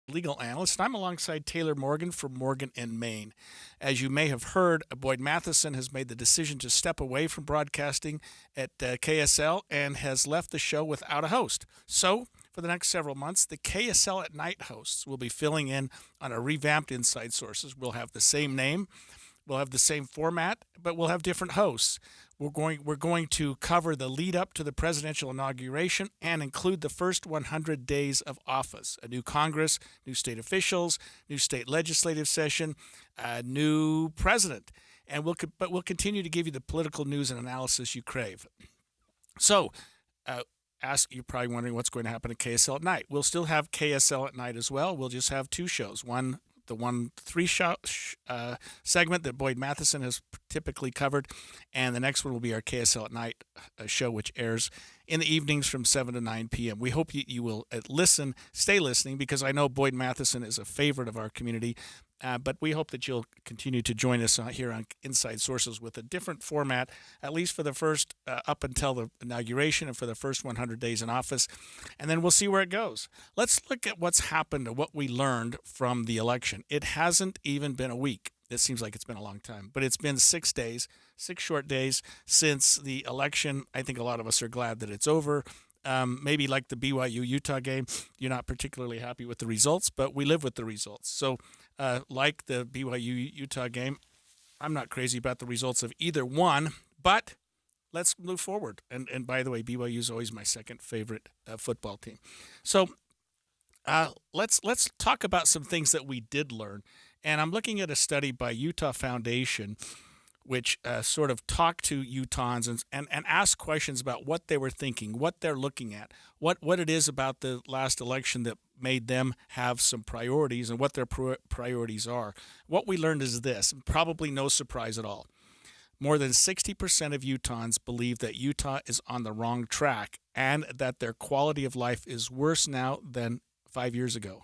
legal analyst. I'm alongside Taylor Morgan from Morgan and Maine. As you may have heard, Boyd Matheson has made the decision to step away from broadcasting at KSL and has left the show without a host. So, for the next several months, the KSL at Night hosts will be filling in on a revamped Inside Sources. We'll have the same name, we'll have the same format, but we'll have different hosts. We're going to cover the lead up to the presidential inauguration and include the first 100 days of office. A new Congress, new state officials, new state legislative session, a new president. But we'll continue to give you the political news and analysis you crave. So, you're probably wondering what's going to happen at KSL at night. We'll still have KSL at night as well. We'll just have two shows. The 1-3 segment that Boyd Matheson has typically covered, and the next one will be our KSL at Night show, which airs in the evenings from 7 to 9 p.m. We hope you will stay listening, because I know Boyd Matheson is a favorite of our community, but we hope that you'll continue to join us here on Inside Sources with a different format, at least for the first, up until the inauguration and for the first 100 days in office, and then we'll see where it goes. Let's look at what's happened and what we learned from the election. It hasn't even been a week. It seems like it's been a long time, but it's been 6 days, 6 short days since the election. I think a lot of us are glad that it's over. Maybe like the BYU-Utah game, you're not particularly happy with the results, but we live with the results. So like the BYU-Utah game, I'm not crazy about the results of either one, but let's move forward. And by the way, BYU is always my second favorite football team. So let's talk about some things that we did learn. And I'm looking at a study by Utah Foundation, which sort of talked to Utahns and asked questions about what they were thinking, what they're looking at, what it is about the last election that made them have some priorities and what their priorities are. What we learned is this, probably no surprise at all. More than 60% of Utahns believe that Utah is on the wrong track and that their quality of life is worse now than 5 years ago.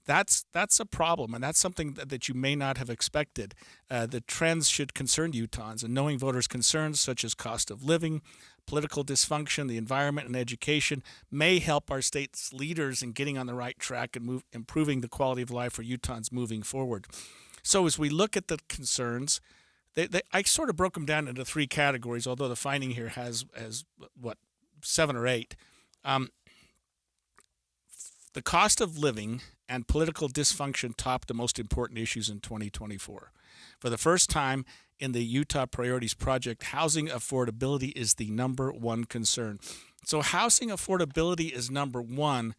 That's a problem, and that's something that you may not have expected. The trends should concern Utahns, and knowing voters' concerns such as cost of living, political dysfunction, the environment, and education may help our state's leaders in getting on the right track and improving the quality of life for Utahns moving forward. So as we look at the concerns, I sort of broke them down into 3 categories, although the finding here has 7 or 8. The cost of living and political dysfunction topped the most important issues in 2024. For the first time in the Utah Priorities Project, housing affordability is the number one concern. So housing affordability is number one,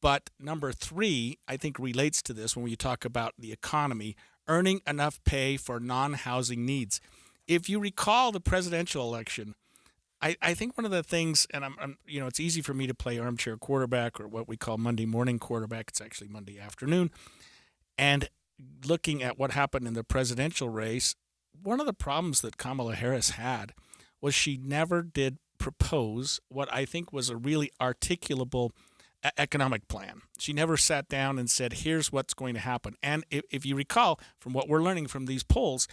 but number 3, I think, relates to this when we talk about the economy, earning enough pay for non-housing needs. If you recall the presidential election, I think one of the things, and it's easy for me to play armchair quarterback, or what we call Monday morning quarterback. It's actually Monday afternoon. And looking at what happened in the presidential race, one of the problems that Kamala Harris had was she never did propose what I think was a really articulable economic plan. She never sat down and said, here's what's going to happen. And if you recall from what we're learning from these polls,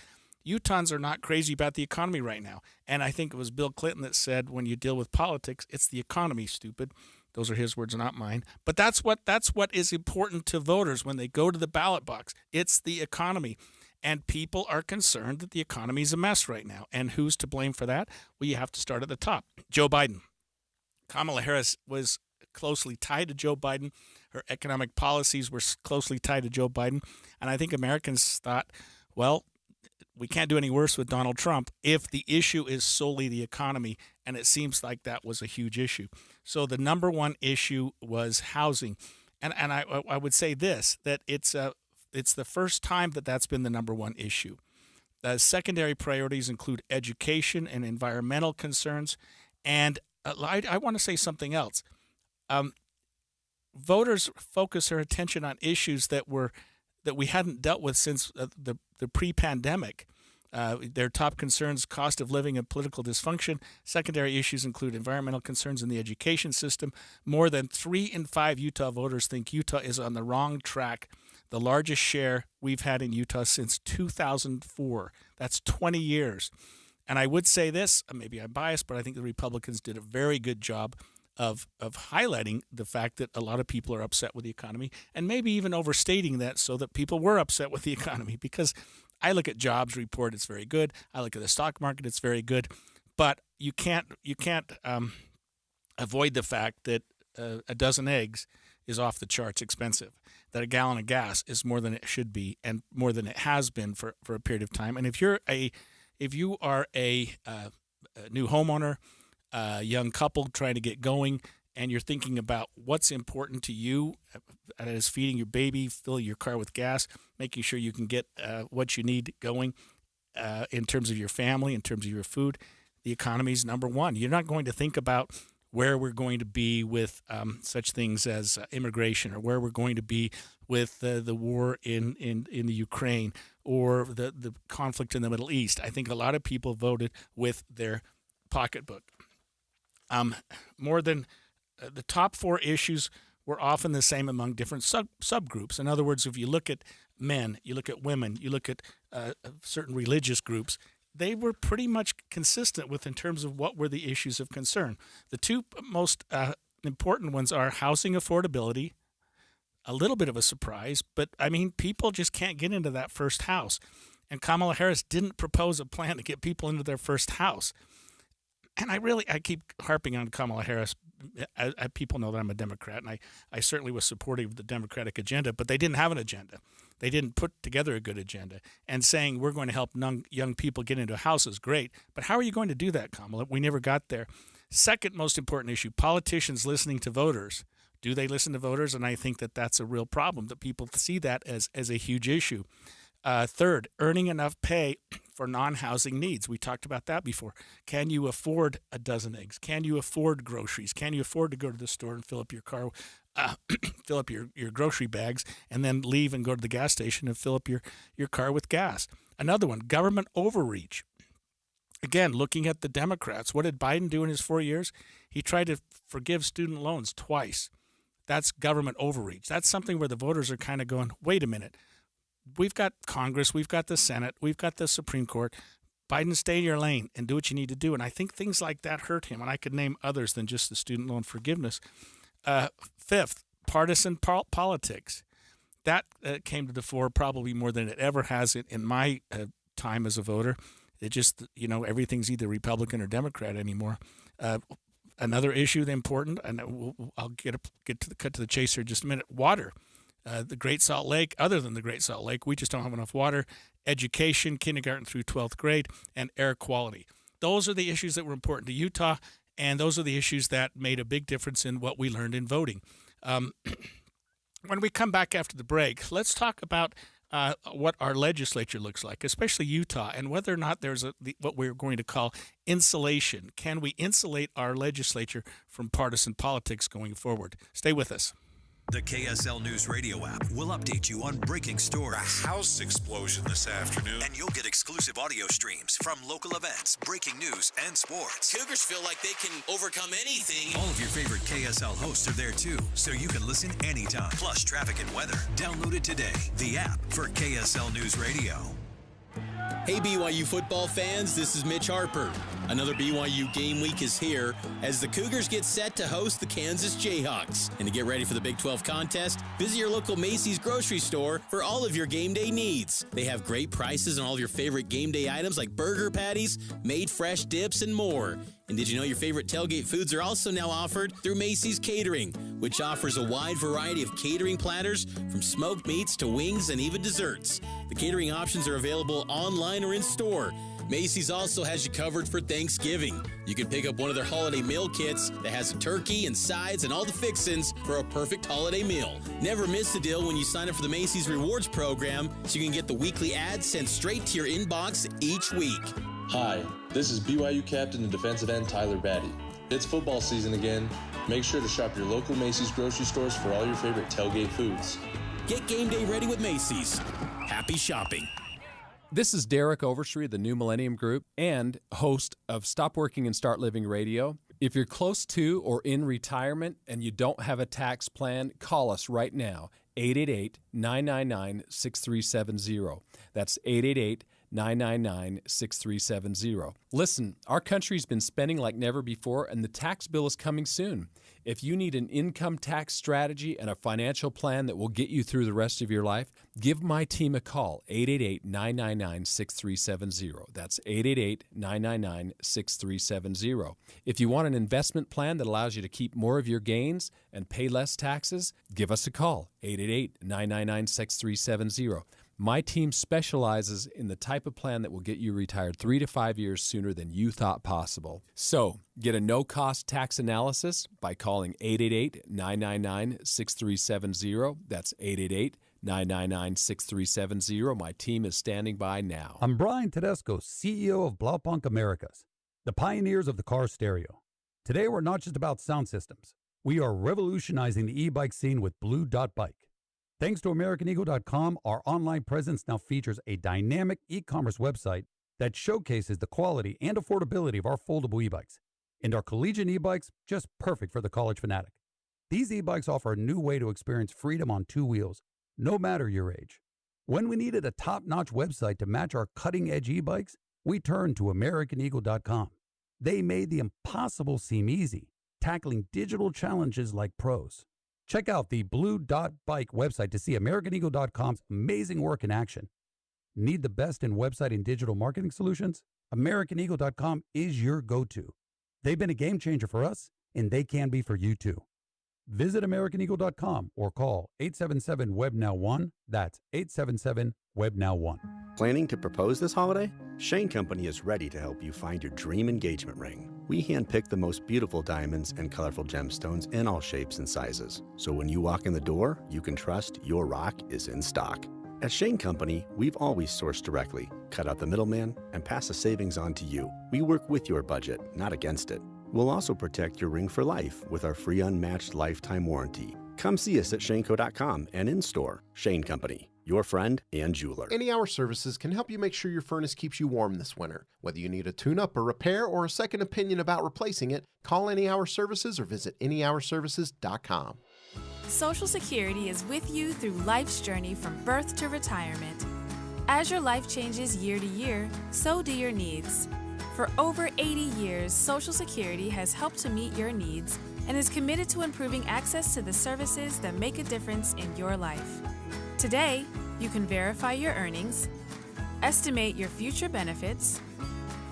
Utahns are not crazy about the economy right now. And I think it was Bill Clinton that said, when you deal with politics, it's the economy, stupid. Those are his words, not mine. But that's what is important to voters when they go to the ballot box. It's the economy. And people are concerned that the economy is a mess right now. And who's to blame for that? Well, you have to start at the top. Joe Biden. Kamala Harris was closely tied to Joe Biden. Her economic policies were closely tied to Joe Biden. And I think Americans thought, well, we can't do any worse with Donald Trump if the issue is solely the economy, and it seems like that was a huge issue. So the number one issue was housing, and I would say this, that it's the first time that that's been the number one issue. Secondary priorities include education and environmental concerns, and I want to say something else. Voters focus their attention on issues that we hadn't dealt with since the pre-pandemic. Their top concerns, cost of living and political dysfunction. Secondary issues include environmental concerns in the education system. More than 3 in 5 Utah voters think Utah is on the wrong track, the largest share we've had in Utah since 2004. That's 20 years. And I would say this, maybe I'm biased, but I think the Republicans did a very good job of highlighting the fact that a lot of people are upset with the economy, and maybe even overstating that so that people were upset with the economy. Because I look at jobs report, it's very good. I look at the stock market, it's very good. But you can't avoid the fact that a dozen eggs is off the charts expensive, that a gallon of gas is more than it should be and more than it has been for a period of time. And if you are a new homeowner, a young couple trying to get going, and you're thinking about what's important to you, that is feeding your baby, filling your car with gas, making sure you can get what you need going in terms of your family, in terms of your food, the economy is number one. You're not going to think about where we're going to be with such things as immigration, or where we're going to be with the war in the Ukraine, or the conflict in the Middle East. I think a lot of people voted with their pocketbook. More than the top four issues were often the same among different subgroups. In other words, if you look at men, you look at women, you look at certain religious groups, they were pretty much consistent with in terms of what were the issues of concern. The two most important ones are housing affordability, a little bit of a surprise, but I mean, people just can't get into that first house. And Kamala Harris didn't propose a plan to get people into their first house. And I keep harping on Kamala Harris. People know that I'm a Democrat, and I certainly was supportive of the Democratic agenda, but they didn't have an agenda. They didn't put together a good agenda. And saying we're going to help young people get into a house is great, but how are you going to do that, Kamala? We never got there. Second most important issue, politicians listening to voters. Do they listen to voters? And I think that that's a real problem, that people see that as a huge issue. Third, earning enough pay for non-housing needs. We talked about that before. Can you afford a dozen eggs? Can you afford groceries? Can you afford to go to the store and fill up your car, fill up your grocery bags, and then leave and go to the gas station and fill up your car with gas? Another one, government overreach. Again, looking at the Democrats, what did Biden do in his 4 years? He tried to forgive student loans twice. That's government overreach. That's something where the voters are kind of going, wait a minute. We've got Congress, we've got the Senate, we've got the Supreme Court. Biden, stay in your lane and do what you need to do. And I think things like that hurt him. And I could name others than just the student loan forgiveness. Fifth, partisan politics. That came to the fore probably more than it ever has in my time as a voter. It just, everything's either Republican or Democrat anymore. Another issue, important, and I'll cut to the chase here in just a minute, water. The Great Salt Lake, other than the Great Salt Lake, we just don't have enough water. Education, kindergarten through 12th grade, and air quality. Those are the issues that were important to Utah, and those are the issues that made a big difference in what we learned in voting. When we come back after the break, let's talk about what our legislature looks like, especially Utah, and whether or not there's what we're going to call insulation. Can we insulate our legislature from partisan politics going forward? Stay with us. The KSL News Radio app will update you on breaking stories. A house explosion this afternoon. And you'll get exclusive audio streams from local events, breaking news, and sports. Cougars feel like they can overcome anything. All of your favorite KSL hosts are there too, so you can listen anytime. Plus traffic and weather. Download it today. The app for KSL News Radio. Hey BYU football fans, this is Mitch Harper. Another BYU game week is here as the Cougars get set to host the Kansas Jayhawks. And to get ready for the Big 12 contest, visit your local Macy's grocery store for all of your game day needs. They have great prices on all of your favorite game day items like burger patties, made fresh dips, and more. And did you know your favorite tailgate foods are also now offered through Macy's Catering, which offers a wide variety of catering platters from smoked meats to wings and even desserts. The catering options are available online or in store. Macy's also has you covered for Thanksgiving. You can pick up one of their holiday meal kits that has a turkey and sides and all the fixins for a perfect holiday meal. Never miss the deal when you sign up for the Macy's Rewards program so you can get the weekly ads sent straight to your inbox each week. Hi, this is BYU captain and defensive end Tyler Batty. It's football season again. Make sure to shop your local Macy's grocery stores for all your favorite tailgate foods. Get game day ready with Macy's. Happy shopping. This is Derek Overstreet of the New Millennium Group and host of Stop Working and Start Living Radio. If you're close to or in retirement and you don't have a tax plan, call us right now, 888-999-6370. That's 888-999-6370. Listen, our country's been spending like never before, and the tax bill is coming soon. If you need an income tax strategy and a financial plan that will get you through the rest of your life, give my team a call, 888-999-6370. That's 888-999-6370. If you want an investment plan that allows you to keep more of your gains and pay less taxes, give us a call, 888-999-6370. My team specializes in the type of plan that will get you retired 3 to 5 years sooner than you thought possible. So, get a no-cost tax analysis by calling 888-999-6370. That's 888-999-6370. My team is standing by now. I'm Brian Tedesco, CEO of Blaupunk Americas, the pioneers of the car stereo. Today, we're not just about sound systems. We are revolutionizing the e-bike scene with Blue Dot Bike. Thanks to AmericanEagle.com, our online presence now features a dynamic e-commerce website that showcases the quality and affordability of our foldable e-bikes. And our collegiate e-bikes, just perfect for the college fanatic. These e-bikes offer a new way to experience freedom on two wheels, no matter your age. When we needed a top-notch website to match our cutting-edge e-bikes, we turned to AmericanEagle.com. They made the impossible seem easy, tackling digital challenges like pros. Check out the Blue Dot Bike website to see AmericanEagle.com's amazing work in action. Need the best in website and digital marketing solutions? AmericanEagle.com is your go-to. They've been a game changer for us, and they can be for you too. Visit AmericanEagle.com or call 877-WEB-NOW-1. That's 877-WEB-NOW-1. Planning to propose this holiday? Shane Company is ready to help you find your dream engagement ring. We handpick the most beautiful diamonds and colorful gemstones in all shapes and sizes. So when you walk in the door, you can trust your rock is in stock. At Shane Company, we've always sourced directly, cut out the middleman, and pass the savings on to you. We work with your budget, not against it. We'll also protect your ring for life with our free unmatched lifetime warranty. Come see us at shaneco.com and in-store. Shane Company, your friend and jeweler. Any Hour Services can help you make sure your furnace keeps you warm this winter. Whether you need a tune-up, a repair, or a second opinion about replacing it, call Any Hour Services or visit anyhourservices.com. Social Security is with you through life's journey from birth to retirement. As your life changes year to year, so do your needs. For over 80 years, Social Security has helped to meet your needs and is committed to improving access to the services that make a difference in your life. Today, you can verify your earnings, estimate your future benefits,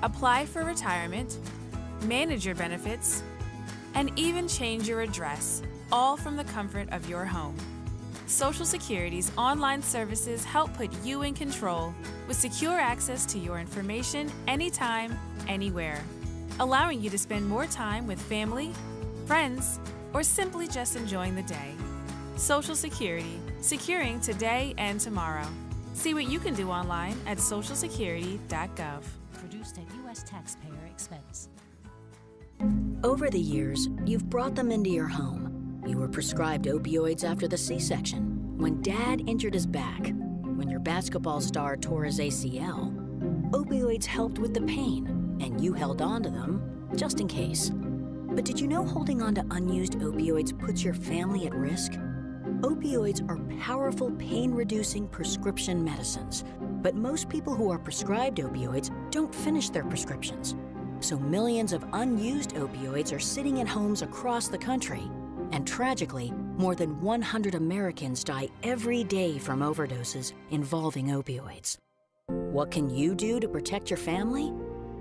apply for retirement, manage your benefits, and even change your address, all from the comfort of your home. Social Security's online services help put you in control with secure access to your information anytime, anywhere, allowing you to spend more time with family, friends, or simply just enjoying the day. Social Security, securing today and tomorrow. See what you can do online at socialsecurity.gov. Produced at U.S. taxpayer expense. Over the years, you've brought them into your home. You were prescribed opioids after the C-section, when Dad injured his back, when your basketball star tore his ACL. Opioids helped with the pain, and you held on to them just in case. But did you know holding on to unused opioids puts your family at risk? Opioids are powerful pain-reducing prescription medicines, but most people who are prescribed opioids don't finish their prescriptions. So millions of unused opioids are sitting in homes across the country. And tragically, more than 100 Americans die every day from overdoses involving opioids. What can you do to protect your family?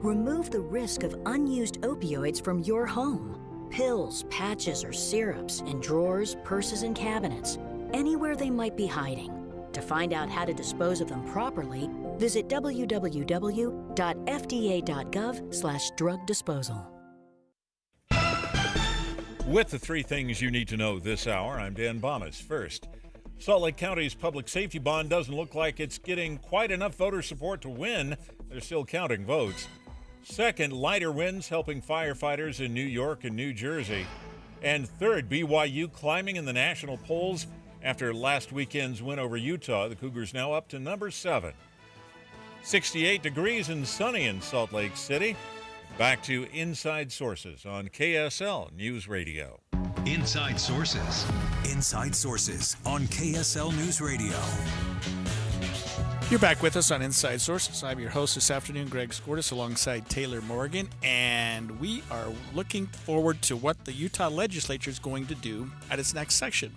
Remove the risk of unused opioids from your home. Pills, patches, or syrups in drawers, purses, and cabinets, anywhere they might be hiding. To find out how to dispose of them properly, visit www.fda.gov/drug disposal. With the three things you need to know this hour, I'm Dan Bomas. First, Salt Lake County's public safety bond doesn't look like it's getting quite enough voter support to win. They're still counting votes. Second, lighter winds helping firefighters in New York and New Jersey. And third, BYU climbing in the national polls after last weekend's win over Utah. The Cougars now up to number 7. 68 degrees and sunny in Salt Lake City. Back to Inside Sources on KSL News Radio. Inside Sources. Inside Sources on KSL News Radio. You're back with us on Inside Sources. I'm your host this afternoon, Greg Skordas, alongside Taylor Morgan, and we are looking forward to what the Utah legislature is going to do at its next session.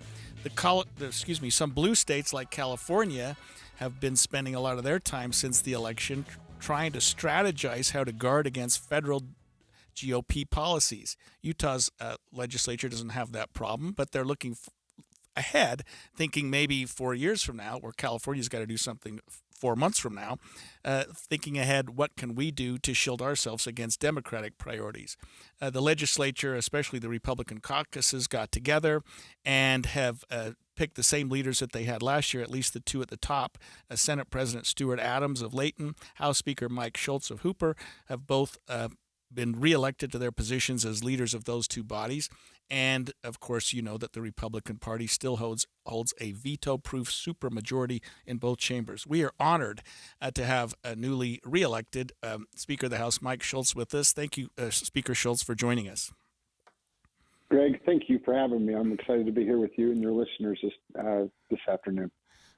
Some blue states like California have been spending a lot of their time since the election trying to strategize how to guard against federal GOP policies. Utah's legislature doesn't have that problem, but they're looking ahead, thinking maybe 4 years from now, or California's got to do something 4 months from now, thinking ahead, what can we do to shield ourselves against Democratic priorities? The legislature, especially the Republican caucuses, got together and have picked the same leaders that they had last year, at least the two at the top. Senate President Stuart Adams of Layton, House Speaker Mike Schultz of Hooper have both been reelected to their positions as leaders of those two bodies. And, of course, you know that the Republican Party still holds a veto-proof supermajority in both chambers. We are honored to have a newly reelected Speaker of the House, Mike Schultz, with us. Thank you, Speaker Schultz, for joining us. Greg, thank you for having me. I'm excited to be here with you and your listeners this afternoon.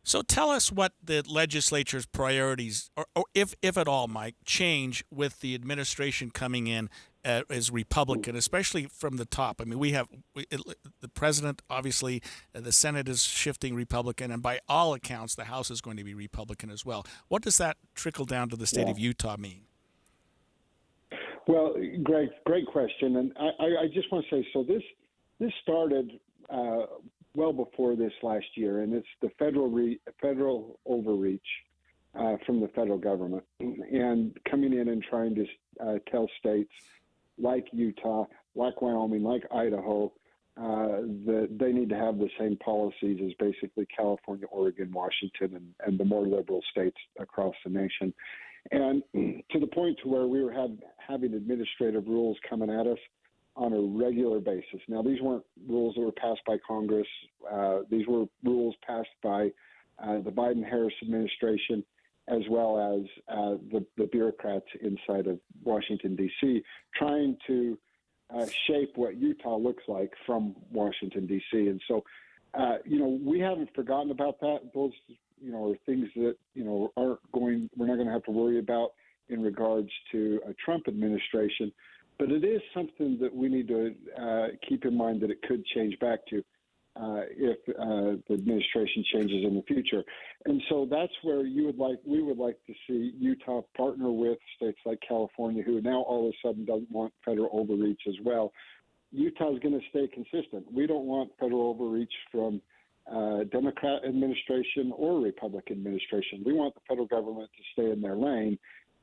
So tell us what the legislature's priorities, or if at all, Mike, change with the administration coming in as Republican, especially from the top. I mean, the president, obviously, the Senate is shifting Republican, and by all accounts, the House is going to be Republican as well. What does that trickle down to the state of Utah mean? Well, Greg, great question. And I just want to say, so this started well before this last year, and it's the federal overreach from the federal government and coming in and trying to tell states like Utah, like Wyoming, like Idaho, that they need to have the same policies as basically California, Oregon, Washington, and the more liberal states across the nation. And to the point to where we were having administrative rules coming at us on a regular basis. Now, these weren't rules that were passed by Congress. These were rules passed by the Biden-Harris administration, as well as the bureaucrats inside of Washington, D.C., trying to shape what Utah looks like from Washington, D.C. And so, we haven't forgotten about that. Those, are things that, we're not going to have to worry about in regards to a Trump administration. But it is something that we need to keep in mind that it could change back to if the administration changes in the future. And so that's where we would like to see Utah partner with states like California, who now all of a sudden doesn't want federal overreach as well. Utah is going to stay consistent. We don't want federal overreach from Democrat administration or Republican administration. We want the federal government to stay in their lane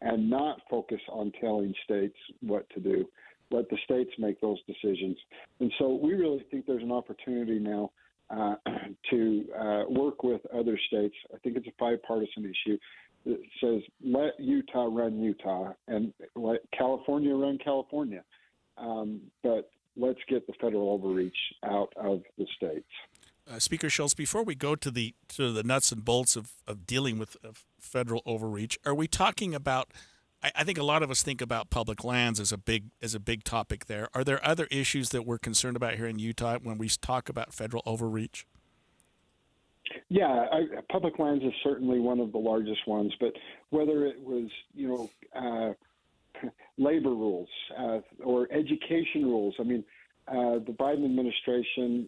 and not focus on telling states what to do. Let the states make those decisions. And so we really think there's an opportunity now to work with other states. I think it's a bipartisan issue that says let Utah run Utah and let California run California. But let's get the federal overreach out of the states. Speaker Schultz, before we go to the nuts and bolts of dealing with federal overreach, are we talking about? I think a lot of us think about public lands as a big topic there. Are there other issues that we're concerned about here in Utah when we talk about federal overreach? Yeah, public lands is certainly one of the largest ones, but whether it was labor rules or education rules, I mean. The Biden administration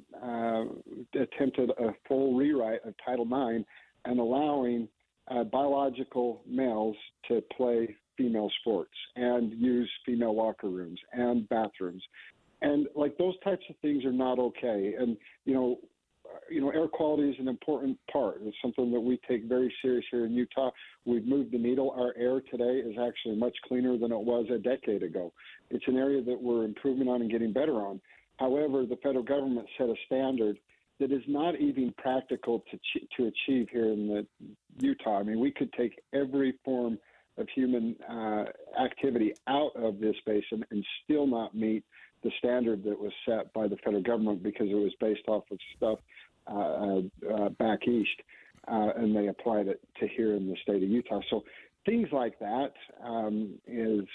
attempted a full rewrite of Title IX and allowing biological males to play female sports and use female locker rooms and bathrooms. And like those types of things are not okay. And, air quality is an important part. It's something that we take very serious here in Utah. We've moved the needle. Our air today is actually much cleaner than it was a decade ago. It's an area that we're improving on and getting better on. However, the federal government set a standard that is not even practical to achieve here in Utah. I mean, we could take every form of human activity out of this basin and still not meet the standard that was set by the federal government because it was based off of stuff back east, and they applied it to here in the state of Utah. So things like that is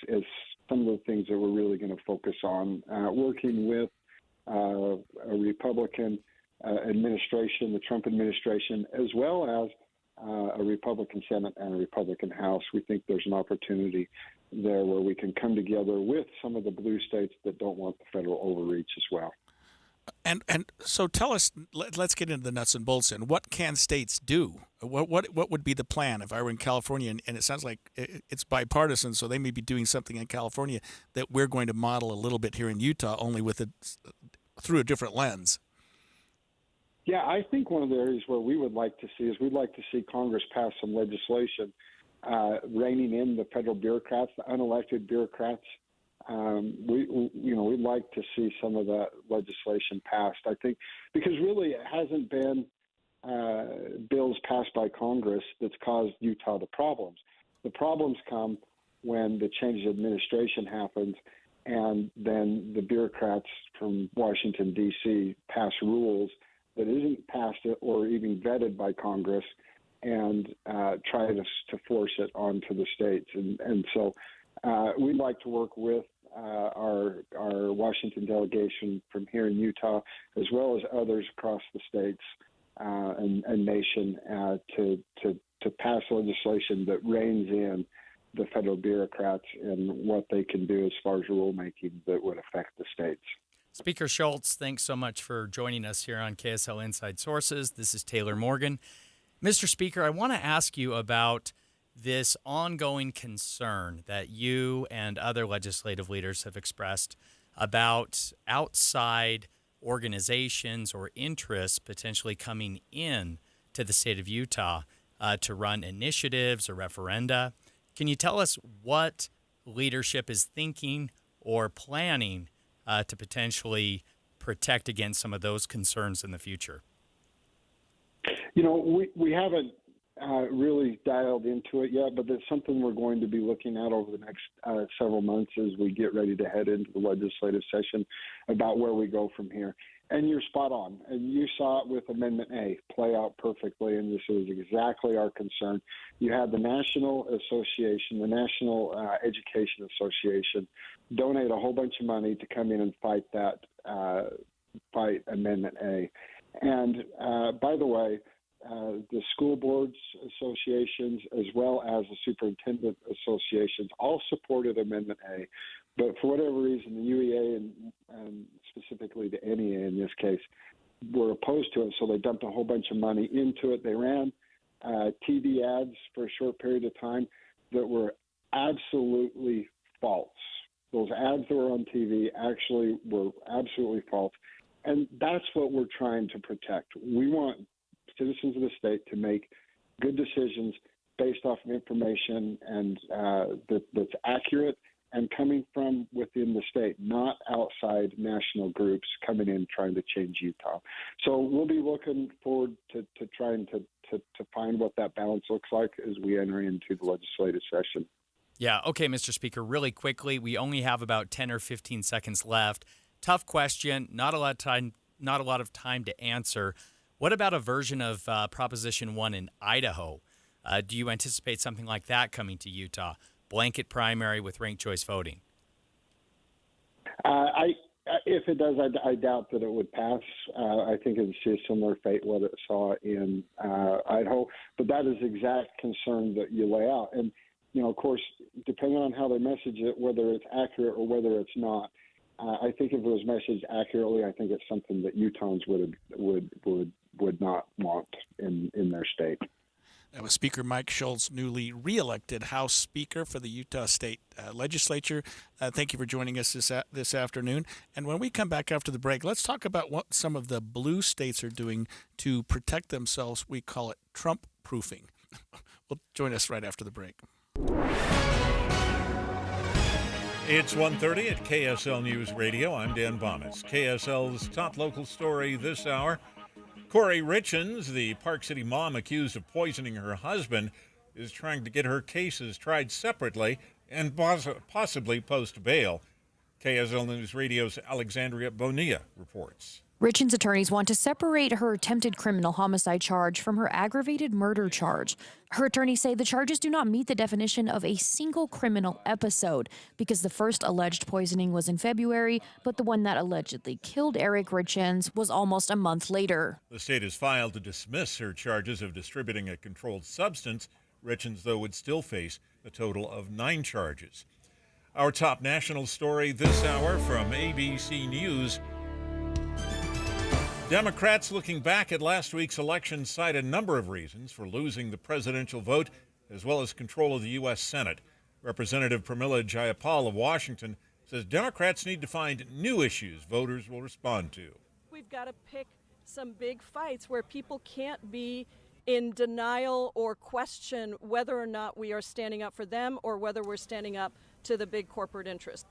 some of the things that we're really going to focus on, working with a Republican administration, the Trump administration, as well as a Republican Senate and a Republican House. We think there's an opportunity there where we can come together with some of the blue states that don't want the federal overreach as well. And so tell us, let's get into the nuts and bolts. And what can states do? What would be the plan if I were in California? And it sounds like it's bipartisan, so they may be doing something in California that we're going to model a little bit here in Utah, only with it through a different lens. Yeah, I think one of the areas where we would like to see is we'd like to see Congress pass some legislation reining in the federal bureaucrats, the unelected bureaucrats. We'd like to see some of that legislation passed. I think because really it hasn't been bills passed by Congress that's caused Utah the problems. The problems come when the change of administration happens, and then the bureaucrats from Washington D.C. pass rules that isn't passed or even vetted by Congress, and try to force it onto the states. And so we'd like to work with our Washington delegation from here in Utah, as well as others across the states and nation, to pass legislation that reins in the federal bureaucrats and what they can do as far as rulemaking that would affect the states. Speaker Schultz, thanks so much for joining us here on KSL Inside Sources. This is Taylor Morgan. Mr. Speaker, I want to ask you about this ongoing concern that you and other legislative leaders have expressed about outside organizations or interests potentially coming in to the state of Utah to run initiatives or referenda. Can you tell us what leadership is thinking or planning to potentially protect against some of those concerns in the future? We haven't really dialed into it yet, but that's something we're going to be looking at over the next several months as we get ready to head into the legislative session about where we go from here. And you're spot on. And you saw it with Amendment A play out perfectly, and this is exactly our concern. You had the National Association, the National Education Association, donate a whole bunch of money to come in and fight Amendment A. And by the way, the school boards associations as well as the superintendent associations all supported Amendment A, but for whatever reason, the UEA and specifically the NEA in this case were opposed to it, so they dumped a whole bunch of money into it. They ran TV ads for a short period of time that were absolutely false. Those ads that were on TV actually were absolutely false, and that's what we're trying to protect. We want citizens of the state to make good decisions based off of information and that's accurate and coming from within the state, not outside national groups coming in trying to change Utah. So we'll be looking forward to trying to find what that balance looks like as we enter into the legislative session. Yeah. Okay, Mr. Speaker, really quickly, we only have about 10 or 15 seconds left. Tough question, not a lot of time to answer. What about a version of Proposition 1 in Idaho? Do you anticipate something like that coming to Utah? Blanket primary with ranked choice voting? If it does, I doubt that it would pass. I think it would see a similar fate what it saw in Idaho. But that is the exact concern that you lay out. And, of course, depending on how they message it, whether it's accurate or whether it's not, I think if it was messaged accurately, I think it's something that Utahns would not want in their state. That was Speaker Mike Schultz, newly reelected House Speaker for the Utah State Legislature. Thank you for joining us this afternoon. And when we come back after the break, let's talk about what some of the blue states are doing to protect themselves. We call it Trump proofing. Well, join us right after the break. It's 1:30 at KSL News Radio. I'm Dan Bomis. KSL's top local story this hour. Corey Richens, the Park City mom accused of poisoning her husband, is trying to get her cases tried separately and possibly post bail. KSL News Radio's Alexandria Bonilla reports. Richens' attorneys want to separate her attempted criminal homicide charge from her aggravated murder charge. Her attorneys say the charges do not meet the definition of a single criminal episode because the first alleged poisoning was in February, but the one that allegedly killed Eric Richens was almost a month later. The state has filed to dismiss her charges of distributing a controlled substance. Richens, though, would still face a total of 9 charges. Our top national story this hour from ABC News. Democrats looking back at last week's election cite a number of reasons for losing the presidential vote as well as control of the U.S. Senate. Representative Pramila Jayapal of Washington says Democrats need to find new issues voters will respond to. We've got to pick some big fights where people can't be in denial or question whether or not we are standing up for them or whether we're standing up to the big corporate interest.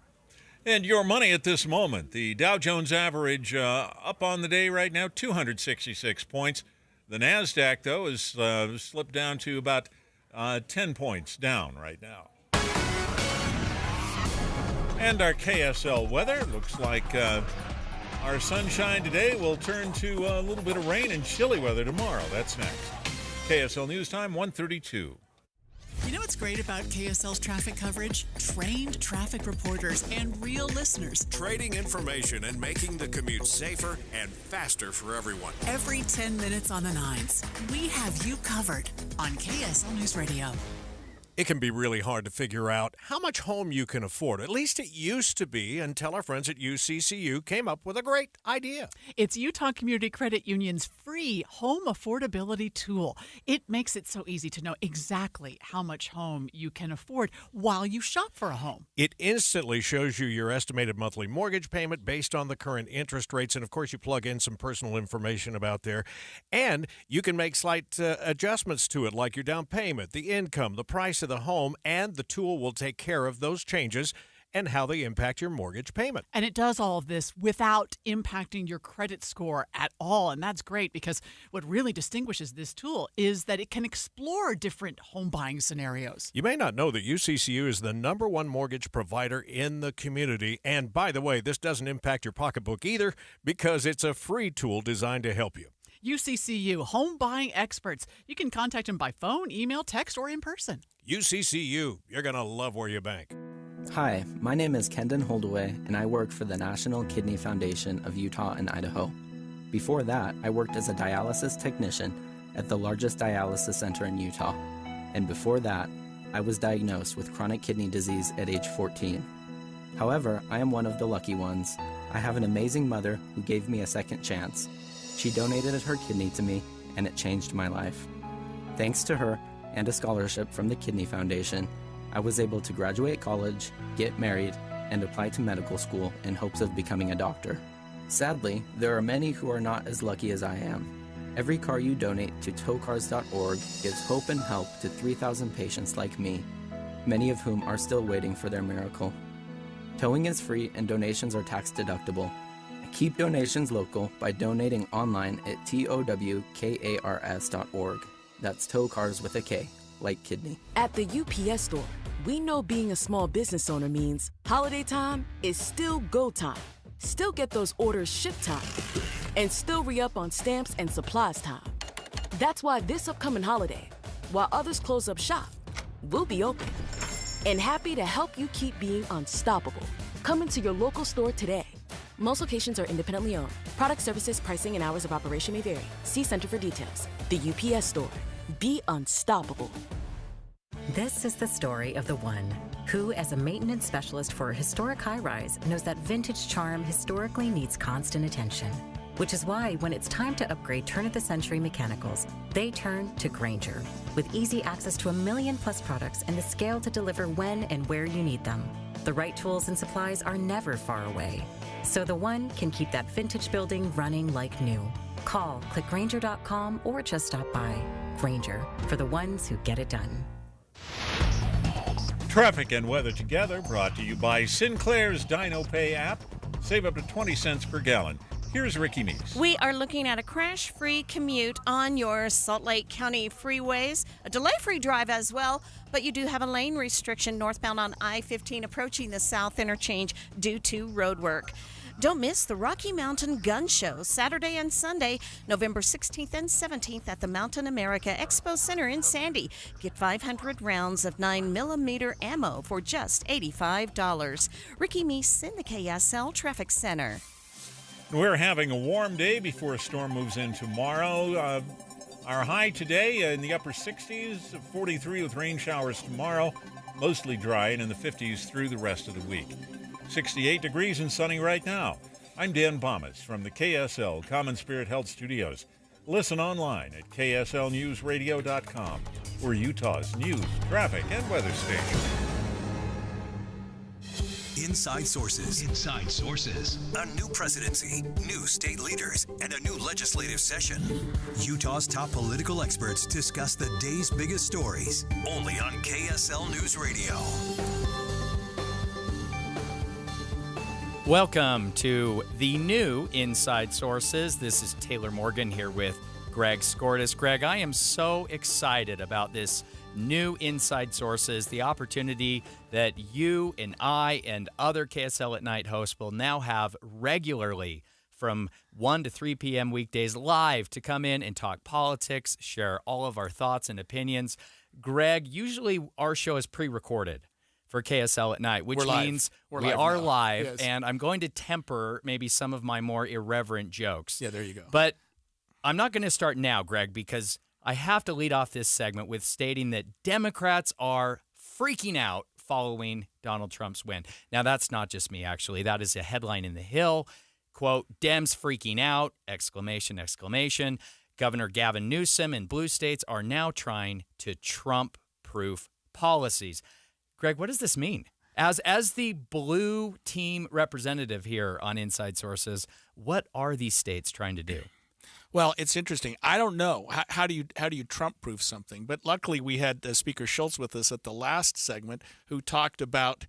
And your money at this moment. The Dow Jones average up on the day right now, 266 points. The NASDAQ, though, has slipped down to about 10 points down right now. And our KSL weather looks like our sunshine today will turn to a little bit of rain and chilly weather tomorrow. That's next. KSL News Time, 1:32. You know what's great about KSL's traffic coverage? Trained traffic reporters and real listeners. Trading information and making the commute safer and faster for everyone. Every 10 minutes on the 9s, we have you covered on KSL News Radio. It can be really hard to figure out how much home you can afford. At least it used to be until our friends at UCCU came up with a great idea. It's Utah Community Credit Union's free home affordability tool. It makes it so easy to know exactly how much home you can afford while you shop for a home. It instantly shows you your estimated monthly mortgage payment based on the current interest rates. And, of course, you plug in some personal information about there. And you can make slight adjustments to it, like your down payment, the income, the price of the home, and the tool will take care of those changes and how they impact your mortgage payment. And it does all of this without impacting your credit score at all. And that's great because what really distinguishes this tool is that it can explore different home buying scenarios. You may not know that UCCU is the #1 mortgage provider in the community. And by the way, this doesn't impact your pocketbook either because it's a free tool designed to help you. UCCU, home buying experts. You can contact them by phone, email, text, or in person. UCCU, you're going to love where you bank. Hi, my name is Kendon Holdaway, and I work for the National Kidney Foundation of Utah and Idaho. Before that, I worked as a dialysis technician at the largest dialysis center in Utah. And before that, I was diagnosed with chronic kidney disease at age 14. However, I am one of the lucky ones. I have an amazing mother who gave me a second chance. She donated her kidney to me, and it changed my life. Thanks to her and a scholarship from the Kidney Foundation, I was able to graduate college, get married, and apply to medical school in hopes of becoming a doctor. Sadly, there are many who are not as lucky as I am. Every car you donate to towcars.org gives hope and help to 3,000 patients like me, many of whom are still waiting for their miracle. Towing is free and donations are tax deductible. Keep donations local by donating online at towkars.org. That's tow cars with a K, like kidney. At the UPS store, we know being a small business owner means holiday time is still go time. Still get those orders shipped time. And still re-up on stamps and supplies time. That's why this upcoming holiday, while others close up shop, we'll be open. And happy to help you keep being unstoppable. Come into your local store today. Most locations are independently owned. Product services, pricing, and hours of operation may vary. See Center for details. The UPS store. Be unstoppable. This is the story of the one who, as a maintenance specialist for a historic high-rise, knows that vintage charm historically needs constant attention. Which is why when it's time to upgrade turn-of-the-century mechanicals, they turn to Grainger. With easy access to 1 million-plus products and the scale to deliver when and where you need them. The right tools and supplies are never far away. So the one can keep that vintage building running like new. Call, click Grainger.com, or just stop by. Grainger, for the ones who get it done. Traffic and weather together, brought to you by Sinclair's Dino Pay app. Save up to 20 cents per gallon. Here's Ricky Neese. We are looking at a crash-free commute on your Salt Lake County freeways, a delay-free drive as well, but you do have a lane restriction northbound on I-15 approaching the South Interchange due to road work. Don't miss the Rocky Mountain Gun Show, Saturday and Sunday, November 16th and 17th at the Mountain America Expo Center in Sandy. Get 500 rounds of 9mm ammo for just $85. Ricky Meese in the KSL Traffic Center. We're having a warm day before a storm moves in tomorrow. Our high today in the upper 60s, 43 with rain showers tomorrow, mostly dry and in the 50s through the rest of the week. 68 degrees and sunny right now. I'm Dan Bomas from the KSL Common Spirit Health Studios. Listen online at kslnewsradio.com. We're Utah's news, traffic, and weather station. Inside Sources. Inside Sources. A new presidency, new state leaders, and a new legislative session. Utah's top political experts discuss the day's biggest stories. Only on KSL News Radio. Welcome to the new Inside Sources. This is Taylor Morgan here with Greg Skordas. Greg, I am so excited about this new Inside Sources, the opportunity that you and I and other KSL at Night hosts will now have regularly from 1 to 3 p.m. weekdays live to come in and talk politics, share all of our thoughts and opinions. Greg, usually our show is pre-recorded for KSL at Night, which means we are live, yes. And I'm going to temper maybe some of my more irreverent jokes. Yeah, there you go. But I'm not going to start now, Greg, because I have to lead off this segment with stating that Democrats are freaking out following Donald Trump's win. Now, that's not just me, actually. That is a headline in The Hill. Quote, Dems freaking out, exclamation, exclamation. Governor Gavin Newsom and blue states are now trying to Trump-proof policies. Greg, what does this mean? As the blue team representative here on Inside Sources, what are these states trying to do? Well, it's interesting. I don't know. How do you Trump-proof something? But luckily, we had Speaker Schultz with us at the last segment, who talked about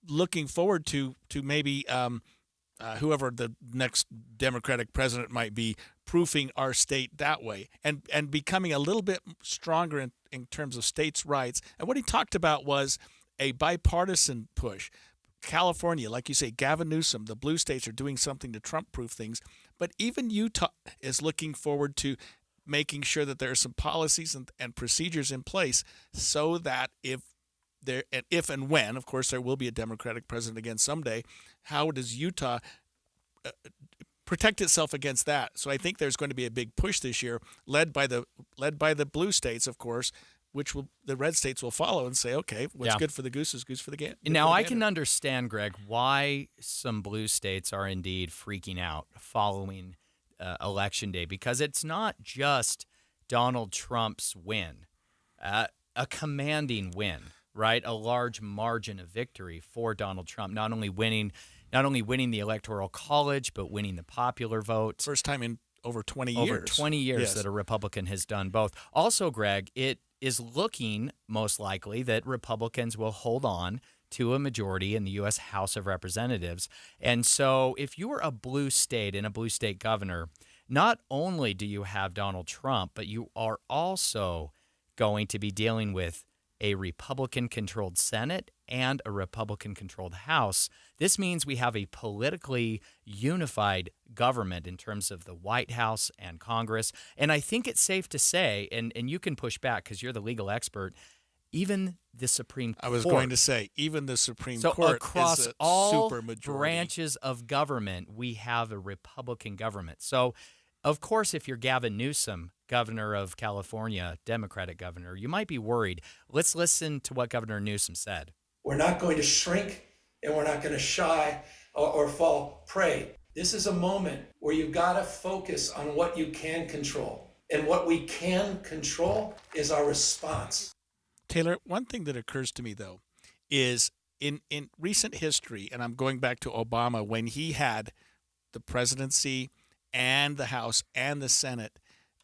looking forward to maybe whoever the next Democratic president might be, proofing our state that way and becoming a little bit stronger in terms of states' rights. And what he talked about was a bipartisan push. California, like you say, Gavin Newsom, the blue states are doing something to Trump-proof things. But even Utah is looking forward to making sure that there are some policies and procedures in place so that if and when, of course, there will be a Democratic president again someday, how does Utah protect itself against that? So I think there's going to be a big push this year, led by the blue states, of course, which the red states will follow and say, okay, what's good for the goose is goose for the gander. Now, I can understand, Greg, why some blue states are indeed freaking out following Election Day, because it's not just Donald Trump's win, a commanding win, right? A large margin of victory for Donald Trump, not only winning the Electoral College, but winning the popular vote. First time in over 20 years. Over 20 years yes. that a Republican has done both. Also, Greg, it is looking most likely that Republicans will hold on to a majority in the U.S. House of Representatives. And so if you are a blue state and a blue state governor, not only do you have Donald Trump, but you are also going to be dealing with a Republican-controlled Senate and a Republican-controlled House. This means we have a politically unified government in terms of the White House and Congress. And I think it's safe to say, and you can push back because you're the legal expert, even the Supreme Court. I was going to say, even the Supreme Court So across is a all supermajority. branches of government, we have a Republican government. So, of course, if you're Gavin Newsom, governor of California, Democratic governor, you might be worried. Let's listen to what Governor Newsom said. We're not going to shrink and we're not going to shy or fall prey. This is a moment where you've got to focus on what you can control. And what we can control is our response. Taylor, one thing that occurs to me, though, is in recent history, and I'm going back to Obama, when he had the presidency and the House and the Senate,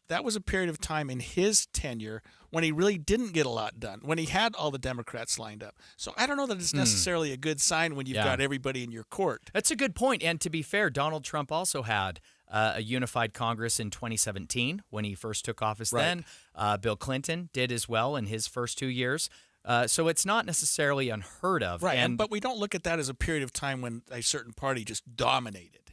that was a period of time in his tenure when he really didn't get a lot done, when he had all the Democrats lined up. So I don't know that it's necessarily a good sign when you've got everybody in your court. That's a good point. And to be fair, Donald Trump also had a unified Congress in 2017 when he first took office then. Bill Clinton did as well in his first 2 years. So it's not necessarily unheard of. Right, but we don't look at that as a period of time when a certain party just dominated.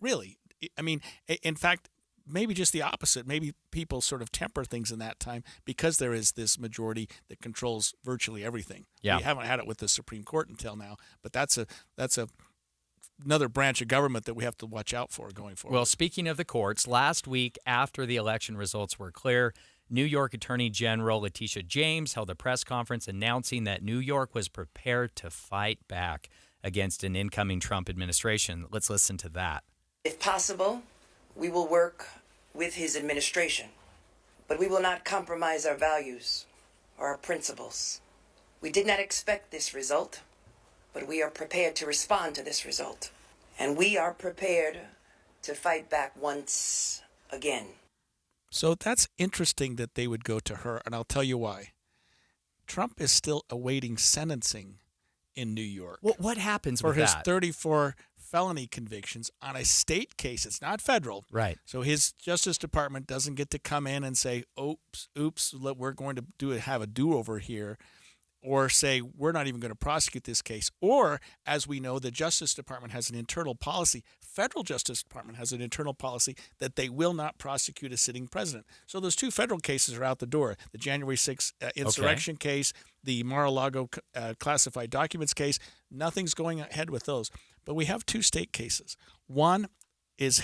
Really. I mean, in fact, maybe just the opposite. Maybe people sort of temper things in that time because there is this majority that controls virtually everything. Yeah. We haven't had it with the Supreme Court until now, but that's another branch of government that we have to watch out for going forward. Well, speaking of the courts, last week after the election results were clear, New York Attorney General Letitia James held a press conference announcing that New York was prepared to fight back against an incoming Trump administration. Let's listen to that. If possible, we will work with his administration, but we will not compromise our values or our principles. We did not expect this result, but we are prepared to respond to this result. And we are prepared to fight back once again. So that's interesting that they would go to her, and I'll tell you why. Trump is still awaiting sentencing in New York. Well, what happens for with his that? 34 felony convictions on a state case? It's not federal. Right. So his Justice Department doesn't get to come in and say, oops, we're going to have a do-over here, or say we're not even going to prosecute this case. Or, as we know, the Justice Department has an internal policy, federal Justice Department has an internal policy that they will not prosecute a sitting president. So those two federal cases are out the door. The January 6th insurrection case, the Mar-a-Lago classified documents case, nothing's going ahead with those. But we have two state cases. One is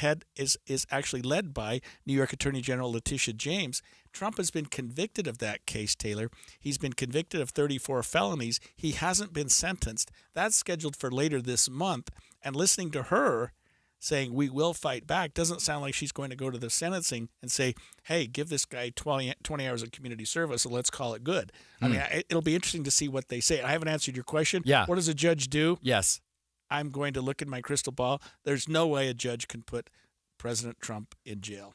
actually led by New York Attorney General Letitia James. Trump has been convicted of that case, Taylor. He's been convicted of 34 felonies. He hasn't been sentenced. That's scheduled for later this month. And listening to her saying we will fight back doesn't sound like she's going to go to the sentencing and say, hey, give this guy 20 hours of community service and let's call it good. I mean, it'll be interesting to see what they say. I haven't answered your question. Yeah. What does a judge do? Yes. I'm going to look at my crystal ball. There's no way a judge can put President Trump in jail.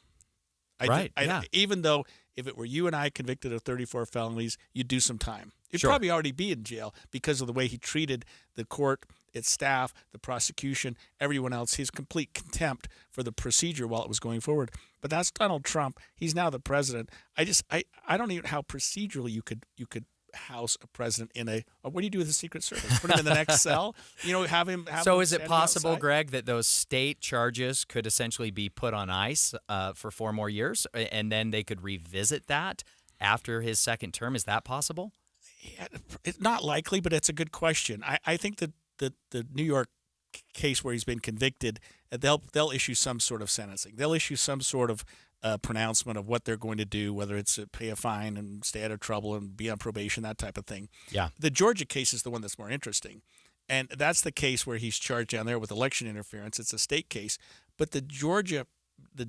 Even though if it were you and I convicted of 34 felonies, you'd do some time. You'd probably already be in jail because of the way he treated the court, its staff, the prosecution, everyone else. His complete contempt for the procedure while it was going forward. But that's Donald Trump. He's now the president. I don't even know how procedurally you could house a president in what do you do with the Secret Service? Put him in the next cell? Have him. So is it possible, outside? Greg, that those state charges could essentially be put on ice for 4 more years, and then they could revisit that after his second term? Is that possible? Yeah, it's not likely, but it's a good question. I think that the New York case where he's been convicted, they'll issue some sort of sentencing. They'll issue some sort of pronouncement of what they're going to do, whether it's pay a fine and stay out of trouble and be on probation, that type of thing. Yeah. The Georgia case is the one that's more interesting. And that's the case where he's charged down there with election interference. It's a state case. But the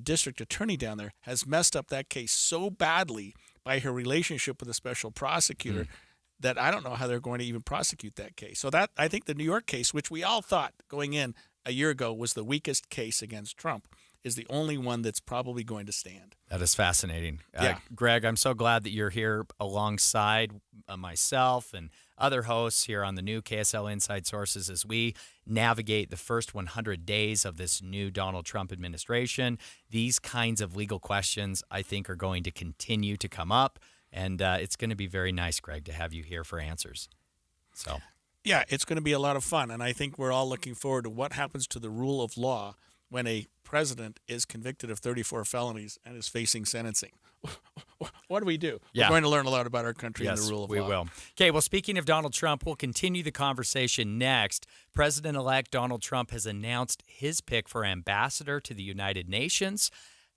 district attorney down there has messed up that case so badly by her relationship with the special prosecutor that I don't know how they're going to even prosecute that case. So that I think the New York case, which we all thought going in a year ago was the weakest case against Trump, is the only one that's probably going to stand. That is fascinating. Yeah. Greg, I'm so glad that you're here alongside myself and other hosts here on the new KSL Inside Sources as we navigate the first 100 days of this new Donald Trump administration. These kinds of legal questions, I think, are going to continue to come up, and it's going to be very nice, Greg, to have you here for answers. So, yeah, it's going to be a lot of fun, and I think we're all looking forward to what happens to the rule of law when a president is convicted of 34 felonies and is facing sentencing. What do we do? Yeah. We're going to learn a lot about our country and the rule of law. We will. Okay, well, speaking of Donald Trump, we'll continue the conversation next. President-elect Donald Trump has announced his pick for ambassador to the United Nations.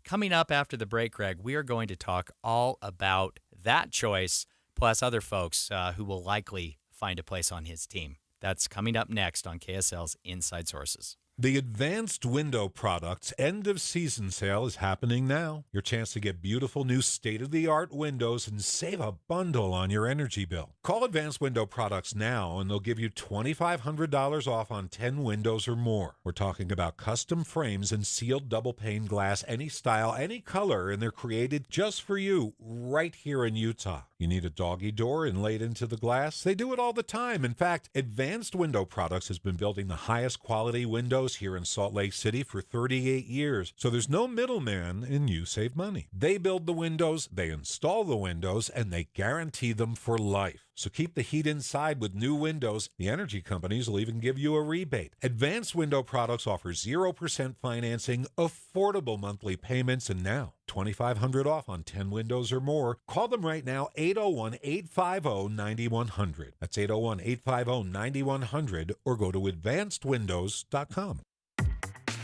Coming up after the break, Greg, we are going to talk all about that choice, plus other folks who will likely find a place on his team. That's coming up next on KSL's Inside Sources. The Advanced Window Products end-of-season sale is happening now. Your chance to get beautiful new state-of-the-art windows and save a bundle on your energy bill. Call Advanced Window Products now, and they'll give you $2,500 off on 10 windows or more. We're talking about custom frames and sealed double-pane glass, any style, any color, and they're created just for you right here in Utah. You need a doggy door inlaid into the glass? They do it all the time. In fact, Advanced Window Products has been building the highest quality windows here in Salt Lake City for 38 years. So there's no middleman and you save money. They build the windows, they install the windows, and they guarantee them for life. So keep the heat inside with new windows. The energy companies will even give you a rebate. Advanced Window Products offers 0% financing, affordable monthly payments, and now $2,500 off on 10 windows or more. Call them right now, 801-850-9100. That's 801-850-9100, or go to advancedwindows.com.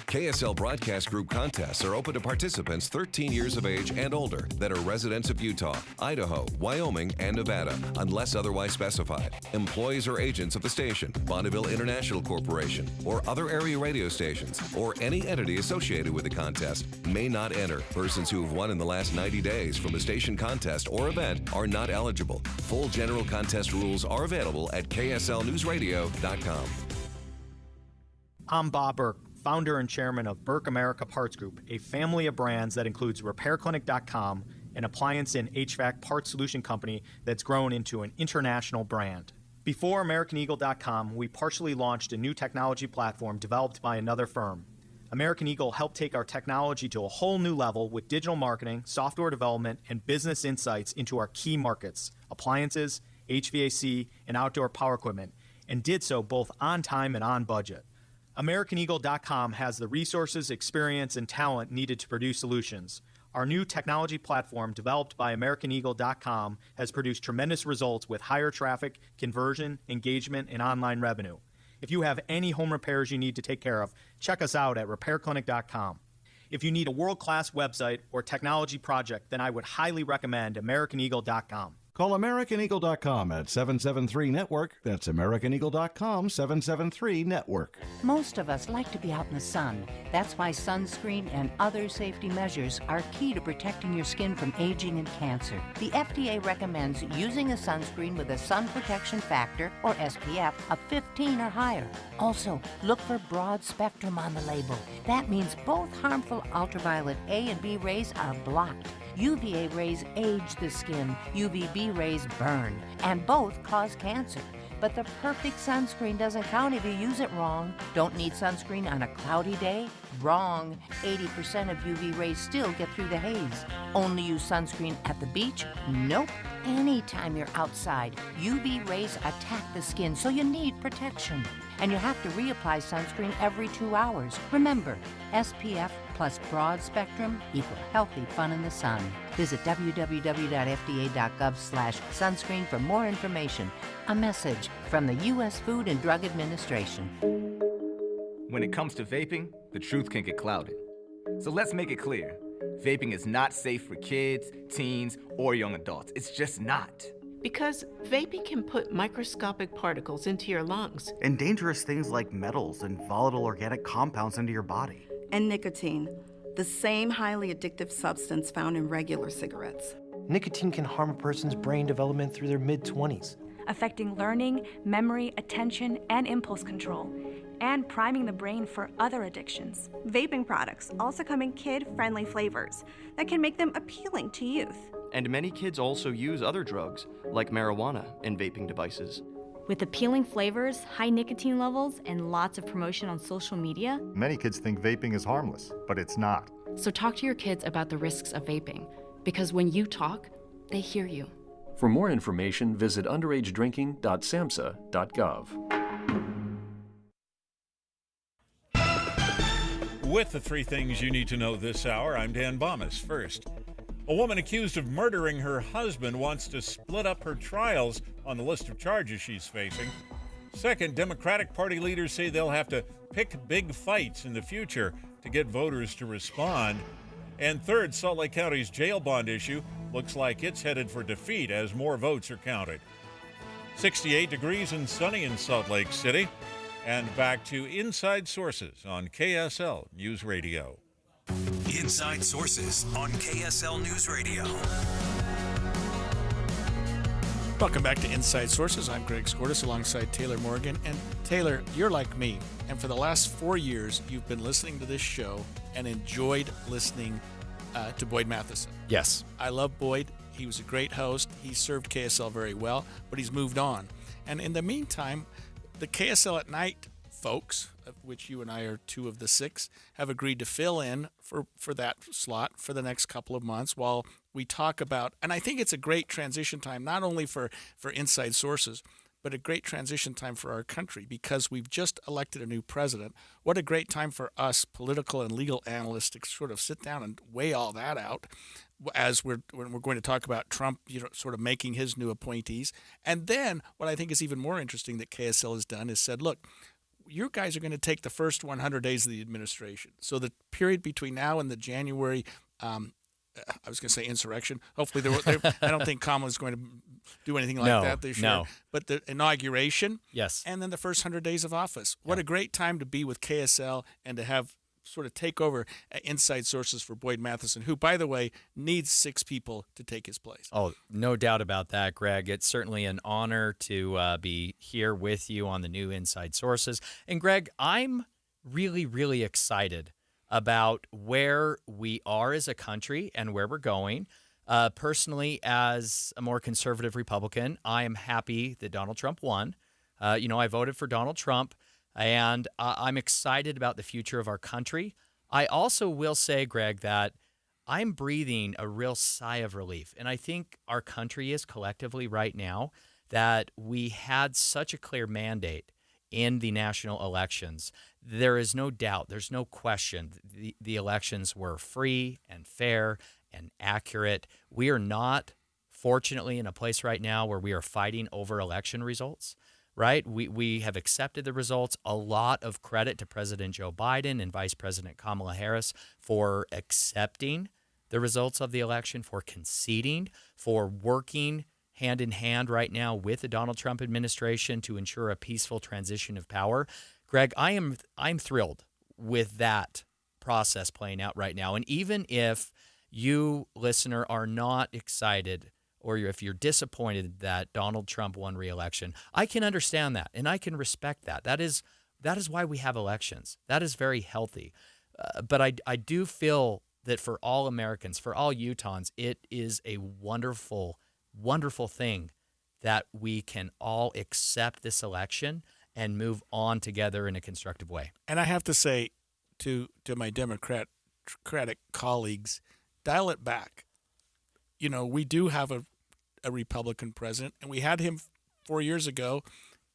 KSL Broadcast Group contests are open to participants 13 years of age and older that are residents of Utah, Idaho, Wyoming, and Nevada, unless otherwise specified. Employees or agents of the station, Bonneville International Corporation, or other area radio stations, or any entity associated with the contest may not enter. Persons who have won in the last 90 days from a station contest or event are not eligible. Full general contest rules are available at kslnewsradio.com. I'm Bob Burke, founder and chairman of Burke America Parts Group, a family of brands that includes RepairClinic.com, an appliance and HVAC parts solution company that's grown into an international brand. Before AmericanEagle.com, we partially launched a new technology platform developed by another firm. American Eagle helped take our technology to a whole new level with digital marketing, software development, and business insights into our key markets, appliances, HVAC, and outdoor power equipment, and did so both on time and on budget. AmericanEagle.com has the resources, experience, and talent needed to produce solutions. Our new technology platform, developed by AmericanEagle.com, has produced tremendous results with higher traffic, conversion, engagement, and online revenue. If you have any home repairs you need to take care of, check us out at RepairClinic.com. If you need a world-class website or technology project, then I would highly recommend AmericanEagle.com. Call AmericanEagle.com at 773-NETWORK. That's AmericanEagle.com, 773-NETWORK. Most of us like to be out in the sun. That's why sunscreen and other safety measures are key to protecting your skin from aging and cancer. The FDA recommends using a sunscreen with a sun protection factor, or SPF, of 15 or higher. Also, look for broad spectrum on the label. That means both harmful ultraviolet A and B rays are blocked. UVA rays age the skin, UVB rays burn, and both cause cancer. But the perfect sunscreen doesn't count if you use it wrong. Don't need sunscreen on a cloudy day? Wrong. 80% of UV rays still get through the haze. Only use sunscreen at the beach? Nope. Anytime you're outside, UV rays attack the skin, so you need protection. And you have to reapply sunscreen every 2 hours. Remember, SPF plus broad spectrum equal healthy fun in the sun. Visit www.fda.gov/sunscreen for more information. A message from the U.S. Food and Drug Administration. When it comes to vaping, the truth can get clouded. So let's make it clear. Vaping is not safe for kids, teens, or young adults. It's just not. Because vaping can put microscopic particles into your lungs. And dangerous things like metals and volatile organic compounds into your body. And nicotine, the same highly addictive substance found in regular cigarettes. Nicotine can harm a person's brain development through their mid-20s, affecting learning, memory, attention, and impulse control, and priming the brain for other addictions. Vaping products also come in kid-friendly flavors that can make them appealing to youth. And many kids also use other drugs, like marijuana, in vaping devices. With appealing flavors, high nicotine levels, and lots of promotion on social media, many kids think vaping is harmless, but it's not. So talk to your kids about the risks of vaping, because when you talk, they hear you. For more information, visit underagedrinking.samhsa.gov. With the 3 things you need to know this hour, I'm Dan Bomas. First, a woman accused of murdering her husband wants to split up her trials on the list of charges she's facing. Second, Democratic Party leaders say they'll have to pick big fights in the future to get voters to respond. And third, Salt Lake County's jail bond issue looks like it's headed for defeat as more votes are counted. 68 degrees and sunny in Salt Lake City. And back to Inside Sources on KSL News Radio. Inside Sources on KSL News Radio. Welcome back to Inside Sources. I'm Greg Skordas alongside Taylor Morgan. And Taylor, you're like me. And for the last 4 years, you've been listening to this show and enjoyed listening to Boyd Matheson. Yes. I love Boyd. He was a great host. He served KSL very well, but he's moved on. And in the meantime, the KSL at Night folks, of which you and I are 2 of the 6, have agreed to fill in for that slot for the next couple of months while we talk about, and I think it's a great transition time, not only for Inside Sources, but a great transition time for our country because we've just elected a new president. What a great time for us, political and legal analysts, to sort of sit down and weigh all that out as when we're going to talk about Trump, sort of making his new appointees. And then what I think is even more interesting that KSL has done is said, look, you guys are going to take the first 100 days of the administration. So the period between now and the January I was going to say insurrection. Hopefully, I don't think Kamala's going to do anything like that this year. But the inauguration, yes, and then the first 100 days of office. What a great time to be with KSL and to have sort of take over Inside Sources for Boyd Matheson, who, by the way, needs 6 people to take his place. Oh, no doubt about that, Greg. It's certainly an honor to be here with you on the new Inside Sources. And, Greg, I'm really, really excited about where we are as a country and where we're going. Personally, as a more conservative Republican, I am happy that Donald Trump won. I voted for Donald Trump, and I'm excited about the future of our country. I also will say, Greg, that I'm breathing a real sigh of relief, and I think our country is collectively right now that we had such a clear mandate in the national elections. There is no doubt, there's no question, the elections were free and fair and accurate. We are not, fortunately, in a place right now where we are fighting over election results, right? We have accepted the results. A lot of credit to President Joe Biden and Vice President Kamala Harris for accepting the results of the election, for conceding, for working hand in hand right now with the Donald Trump administration to ensure a peaceful transition of power. Greg, I'm thrilled with that process playing out right now. And even if you, listener, are not excited or if you're disappointed that Donald Trump won re-election, I can understand that and I can respect that. That is why we have elections. That is very healthy. But I do feel that for all Americans, for all Utahns, it is a wonderful, wonderful thing that we can all accept this election and move on together in a constructive way. And I have to say to my Democratic colleagues, dial it back. We do have a Republican president, and we had him 4 years ago,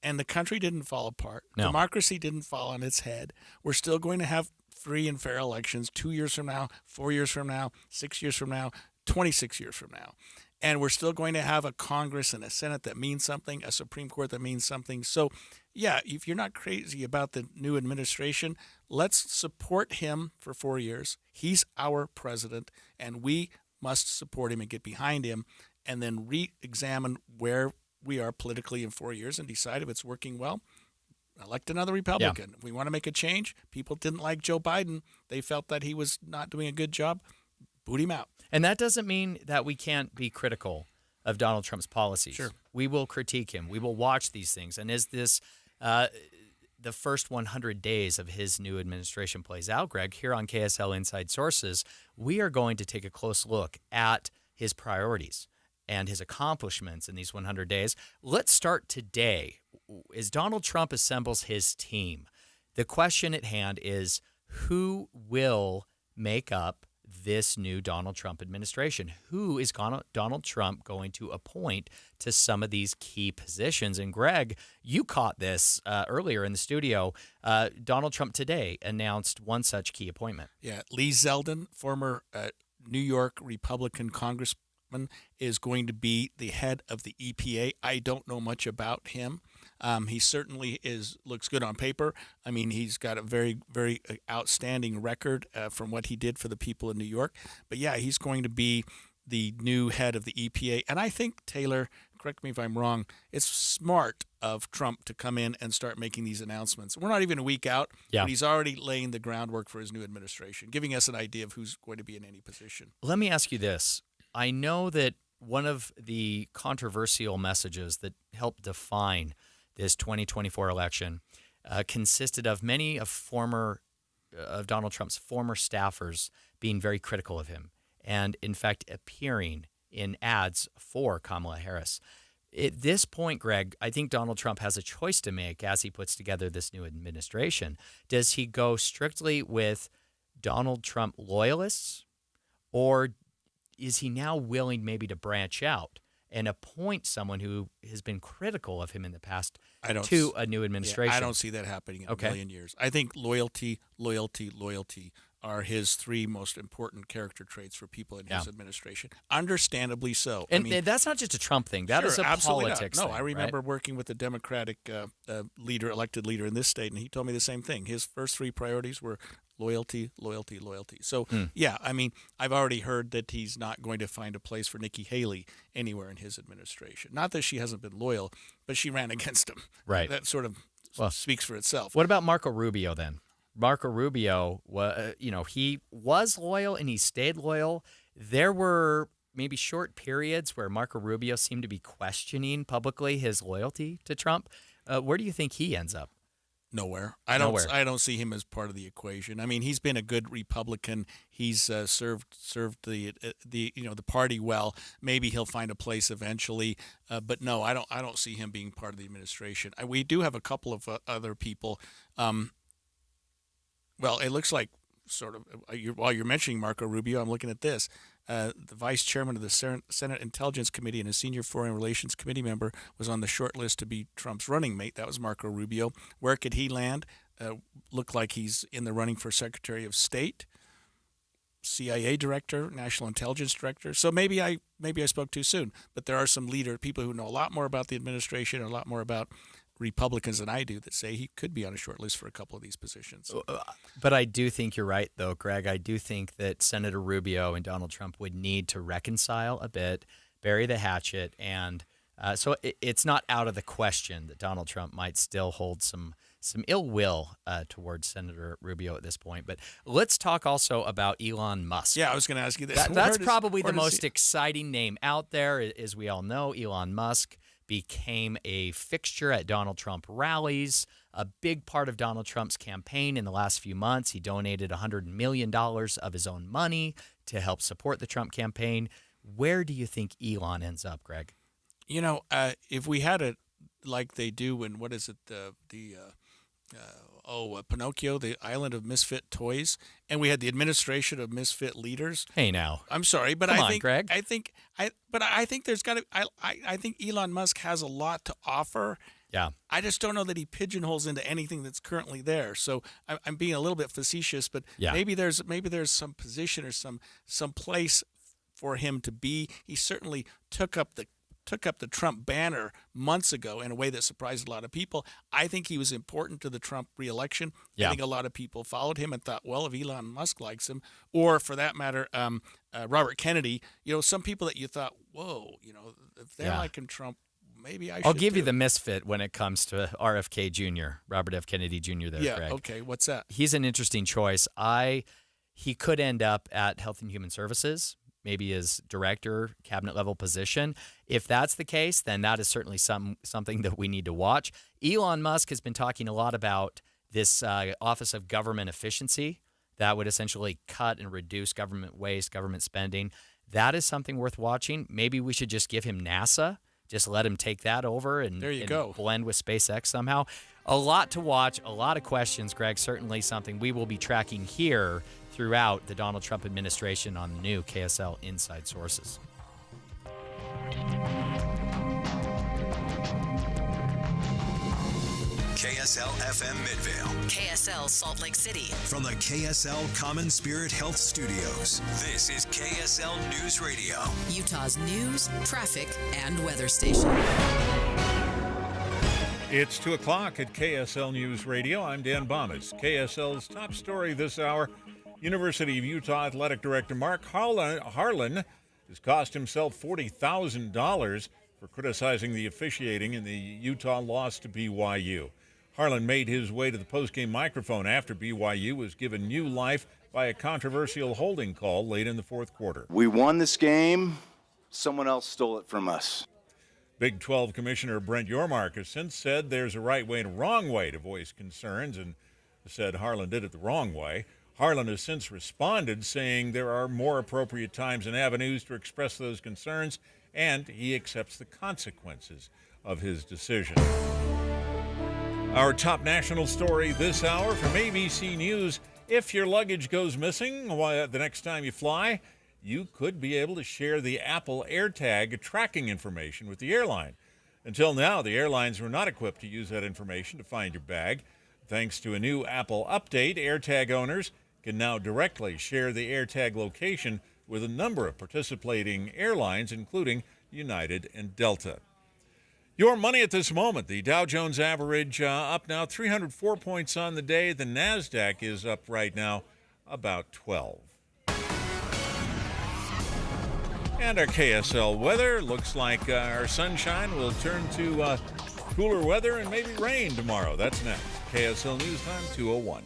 and the country didn't fall apart. No. Democracy didn't fall on its head. We're still going to have free and fair elections 2 years from now, 4 years from now, 6 years from now, 26 years from now. And we're still going to have a Congress and a Senate that means something, a Supreme Court that means something. So, yeah, if you're not crazy about the new administration, let's support him for 4 years. He's our president, and we must support him and get behind him and then re-examine where we are politically in 4 years and decide if it's working well. Elect another Republican. Yeah. If we want to make a change, people didn't like Joe Biden. They felt that he was not doing a good job. Boot him out. And that doesn't mean that we can't be critical of Donald Trump's policies. Sure. We will critique him. We will watch these things. And as this the first 100 days of his new administration plays out, Greg, here on KSL Inside Sources, we are going to take a close look at his priorities and his accomplishments in these 100 days. Let's start today. As Donald Trump assembles his team, the question at hand is who will make up this new Donald Trump administration? Who is Donald Trump going to appoint to some of these key positions? And Greg, you caught this earlier in the studio. Donald Trump today announced one such key appointment. Yeah, Lee Zeldin, former New York Republican congressman, is going to be the head of the EPA. I don't know much about him. He certainly looks good on paper. I mean, he's got a very, very outstanding record from what he did for the people in New York. But yeah, he's going to be the new head of the EPA. And I think, Taylor, correct me if I'm wrong, it's smart of Trump to come in and start making these announcements. We're not even a week out, but he's already laying the groundwork for his new administration, giving us an idea of who's going to be in any position. Let me ask you this. I know that one of the controversial messages that helped define this 2024 election consisted of many of Donald Trump's former staffers being very critical of him and, in fact, appearing in ads for Kamala Harris. At this point, Greg, I think Donald Trump has a choice to make as he puts together this new administration. Does he go strictly with Donald Trump loyalists, or is he now willing maybe to branch out and appoint someone who has been critical of him in the past to a new administration? Yeah, I don't see that happening in a million years. I think loyalty are his three most important character traits for people in his administration. Understandably so. And that's not just a Trump thing. That is a politics thing. No, I remember working with the Democratic elected leader in this state, and he told me the same thing. His first three priorities were loyalty. So, yeah, I mean, I've already heard that he's not going to find a place for Nikki Haley anywhere in his administration. Not that she hasn't been loyal, but she ran against him. Right. That sort of speaks for itself. What about Marco Rubio then? Marco Rubio, he was loyal and he stayed loyal. There were maybe short periods where Marco Rubio seemed to be questioning publicly his loyalty to Trump. Where do you think he ends up? Nowhere. I don't see him as part of the equation. I mean, he's been a good Republican. He's served the party well. Maybe he'll find a place eventually. But no, I don't see him being part of the administration. We do have a couple of other people. Well, it looks like while you're mentioning Marco Rubio, I'm looking at this. The vice chairman of the Senate Intelligence Committee and a senior Foreign Relations Committee member was on the short list to be Trump's running mate. That was Marco Rubio. Where could he land? Looked like he's in the running for Secretary of State, CIA director, National Intelligence director. So maybe I spoke too soon. But there are some people who know a lot more about the administration, a lot more about Republicans than I do, that say he could be on a short list for a couple of these positions. But I do think you're right, though, Greg. I do think that Senator Rubio and Donald Trump would need to reconcile a bit, bury the hatchet, and so it's not out of the question that Donald Trump might still hold some ill will towards Senator Rubio at this point. But let's talk also about Elon Musk. Yeah, I was going to ask you this. That's probably the most exciting name out there. As we all know, Elon Musk became a fixture at Donald Trump rallies, a big part of Donald Trump's campaign in the last few months. He donated $100 million of his own money to help support the Trump campaign. Where do you think Elon ends up, Greg? If we had it like they do in, Pinocchio, the Island of Misfit Toys, and we had the administration of misfit leaders. Hey, now. I'm sorry, but Come I on, think Greg. I think there's got to. I think Elon Musk has a lot to offer. Yeah. I just don't know that he pigeonholes into anything that's currently there. So I'm being a little bit facetious, but maybe there's some position or some place for him to be. He certainly took up the Trump banner months ago in a way that surprised a lot of people. I think he was important to the Trump reelection. Yeah. I think a lot of people followed him and thought, well, if Elon Musk likes him, or for that matter, Robert Kennedy, some people that you thought, whoa, if they're liking Trump, maybe I should. I'll give you the misfit when it comes to RFK Jr., Robert F. Kennedy Jr. there, yeah, Greg. Okay, what's that? He's an interesting choice. He could end up at Health and Human Services, maybe as director, cabinet level position. If that's the case, then that is certainly something that we need to watch. Elon Musk has been talking a lot about this Office of Government Efficiency that would essentially cut and reduce government waste, government spending. That is something worth watching. Maybe we should just give him NASA, just let him take that over and, there you go. Blend with SpaceX somehow. A lot to watch, a lot of questions, Greg. Certainly something we will be tracking here throughout the Donald Trump administration on the new KSL Inside Sources. KSL FM Midvale. KSL Salt Lake City. From the KSL Common Spirit Health Studios, this is KSL News Radio. Utah's news, traffic, and weather station. It's 2 o'clock at KSL News Radio. I'm Dan Bomas. KSL's top story this hour. University of Utah Athletic Director Mark Harlan has cost himself $40,000 for criticizing the officiating in the Utah loss to BYU. Harlan made his way to the postgame microphone after BYU was given new life by a controversial holding call late in the fourth quarter. We won this game. Someone else stole it from us. Big 12 Commissioner Brent Yormark has since said there's a right way and a wrong way to voice concerns and said Harlan did it the wrong way. Harlan has since responded, saying there are more appropriate times and avenues to express those concerns, and he accepts the consequences of his decision. Our top national story this hour from ABC News. If your luggage goes missing the next time you fly, you could be able to share the Apple AirTag tracking information with the airline. Until now, the airlines were not equipped to use that information to find your bag. Thanks to a new Apple update, AirTag owners can now directly share the AirTag location with a number of participating airlines, including United and Delta. Your money at this moment, the Dow Jones average up now 304 points on the day. The NASDAQ is up right now about 12. And our KSL weather looks like our sunshine will turn to cooler weather and maybe rain tomorrow. That's next. KSL News Time 2:01.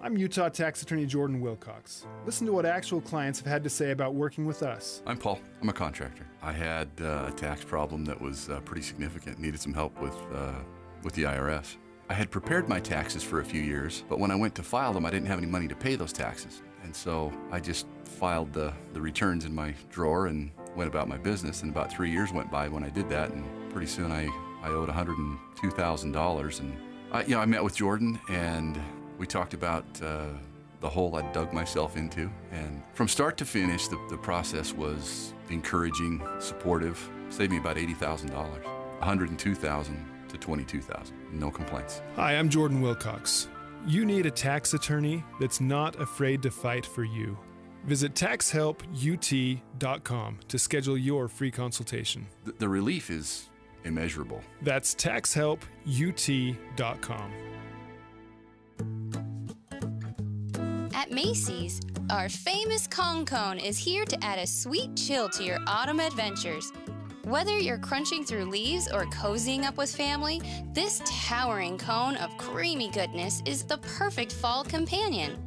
I'm Utah Tax Attorney Jordan Wilcox. Listen to what actual clients have had to say about working with us. I'm Paul. I'm a contractor. I had a tax problem that was pretty significant. Needed some help with the IRS. I had prepared my taxes for a few years, but when I went to file them, I didn't have any money to pay those taxes. And so I just filed the returns in my drawer and went about my business. And about 3 years went by when I did that, and pretty soon I owed $102,000. And I met with Jordan, and we talked about the hole I dug myself into. And from start to finish, the process was encouraging, supportive, saved me about $80,000, $102,000 to $22,000. No complaints. Hi, I'm Jordan Wilcox. You need a tax attorney that's not afraid to fight for you. Visit taxhelput.com to schedule your free consultation. The relief is immeasurable. That's taxhelput.com. At Macy's, our famous Kong Cone is here to add a sweet chill to your autumn adventures. Whether you're crunching through leaves or cozying up with family, this towering cone of creamy goodness is the perfect fall companion.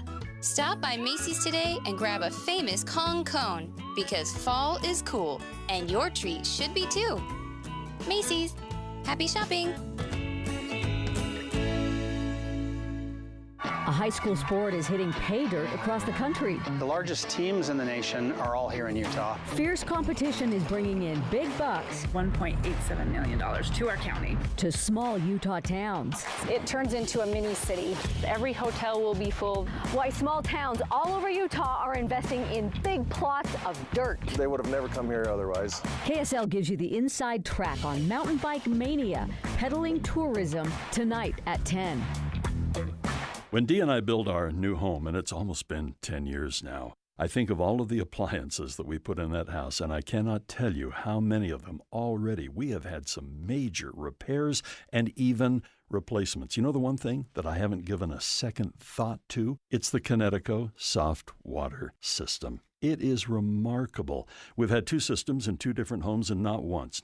Stop by Macy's today and grab a famous Kong Cone, because fall is cool, and your treat should be too. Macy's. Happy shopping! A high school sport is hitting pay dirt across the country. The largest teams in the nation are all here in Utah. Fierce competition is bringing in big bucks, $1.87 million to our county, to small Utah towns. It turns into a mini city. Every hotel will be full. Why small towns all over Utah are investing in big plots of dirt. They would have never come here otherwise. KSL gives you the inside track on Mountain Bike Mania, pedaling tourism, tonight at 10. When Dee and I build our new home, and it's almost been 10 years now, I think of all of the appliances that we put in that house, and I cannot tell you how many of them already we have had some major repairs and even replacements. You know the one thing that I haven't given a second thought to? It's the Connecticut soft water system. It is remarkable. We've had two systems in two different homes, and not once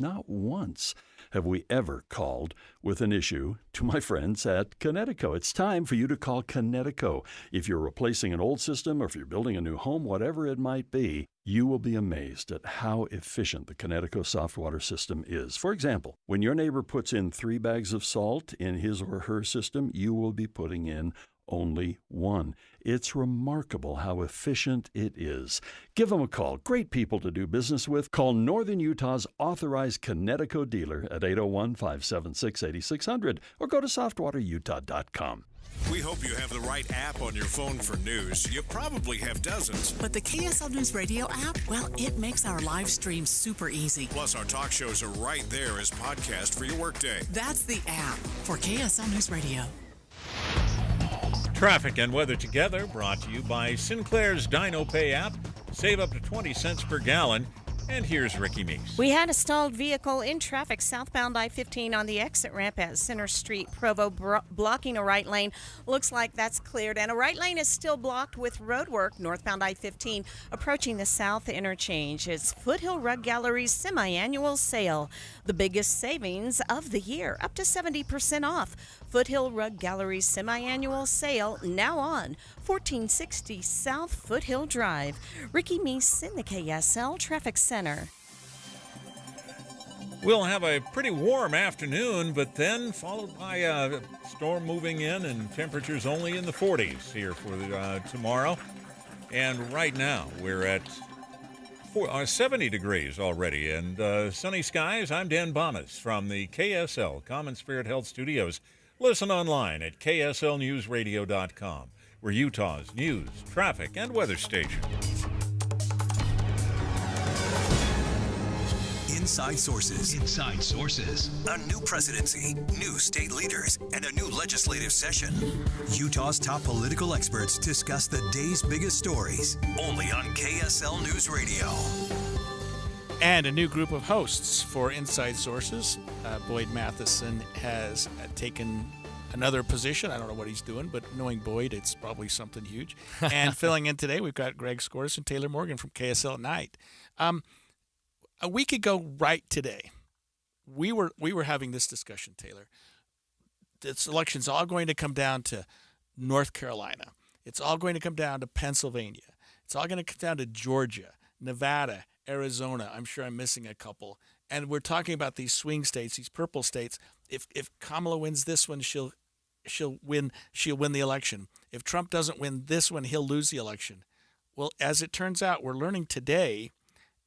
have we ever called with an issue to my friends at Connecticut. It's time for you to call Connecticut. If you're replacing an old system or if you're building a new home, whatever it might be, you will be amazed at how efficient the Connecticut soft water system is. For example, when your neighbor puts in 3 bags of salt in his or her system, you will be putting in only 1. It's remarkable how efficient it is. Give them a call. Great people to do business with. Call Northern Utah's authorized Connecticut dealer at 801-576-8600 or go to softwaterutah.com. We hope you have the right app on your phone for news. You probably have dozens. But the KSL News Radio app, well, it makes our live stream super easy. Plus, our talk shows are right there as podcast for your workday. That's the app for KSL News Radio. Traffic and weather together, brought to you by Sinclair's Dino Pay app. Save up to 20 cents per gallon. And here's Ricky Meese. We had a stalled vehicle in traffic southbound I-15 on the exit ramp at Center Street, Provo, blocking a right lane. Looks like that's cleared, and a right lane is still blocked with road work northbound I-15 approaching the south interchange. It's Foothill Rug Gallery's semi-annual sale, the biggest savings of the year, up to 70% off. Foothill Rug Gallery's semi-annual sale now on 1460 South Foothill Drive. Ricky Meese in the KSL Traffic Center. We'll have a pretty warm afternoon, but then followed by a storm moving in and temperatures only in the 40s here for tomorrow. And right now we're at 70 degrees already and sunny skies. I'm Dan Bomas from the KSL Common Spirit Health Studios. Listen online at kslnewsradio.com. We're Utah's news, traffic, and weather station. Inside Sources. Inside Sources. A new presidency, new state leaders, and a new legislative session. Utah's top political experts discuss the day's biggest stories. Only on KSL News Radio. And a new group of hosts for Inside Sources. Boyd Matheson has taken another position. I don't know what he's doing, but knowing Boyd, it's probably something huge. And filling in today, we've got Greg Scortis and Taylor Morgan from KSL at Night. A week ago, right today, we were having this discussion, Taylor. This election's all going to come down to North Carolina. It's all going to come down to Pennsylvania. It's all going to come down to Georgia, Nevada, Arizona. I'm sure I'm missing a couple. And we're talking about these swing states, these purple states. If Kamala wins this one, she'll win the election. If Trump doesn't win this one, he'll lose the election. Well, as it turns out, we're learning today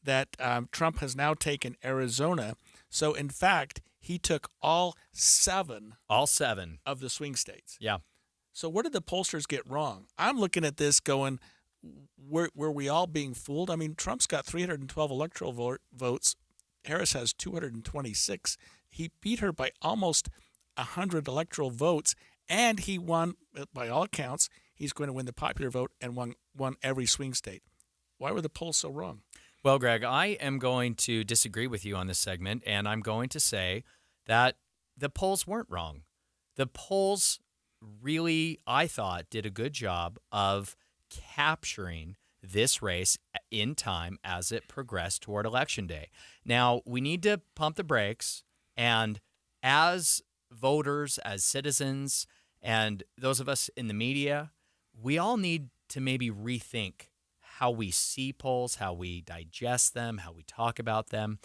that Trump has now taken Arizona. So, in fact, he took all seven of the swing states. Yeah. So what did the pollsters get wrong? I'm looking at this going, were we all being fooled? I mean, Trump's got 312 electoral votes. Harris has 226. He beat her by almost 100 electoral votes, and he won, by all accounts, he's going to win the popular vote and won every swing state. Why were the polls so wrong? Well, Greg, I am going to disagree with you on this segment, and I'm going to say that the polls weren't wrong. The polls really, I thought, did a good job of capturing this race in time as it progressed toward Election Day. Now, we need to pump the brakes, and as voters, as citizens, and those of us in the media, we all need to maybe rethink how we see polls, how we digest them, how we talk about them.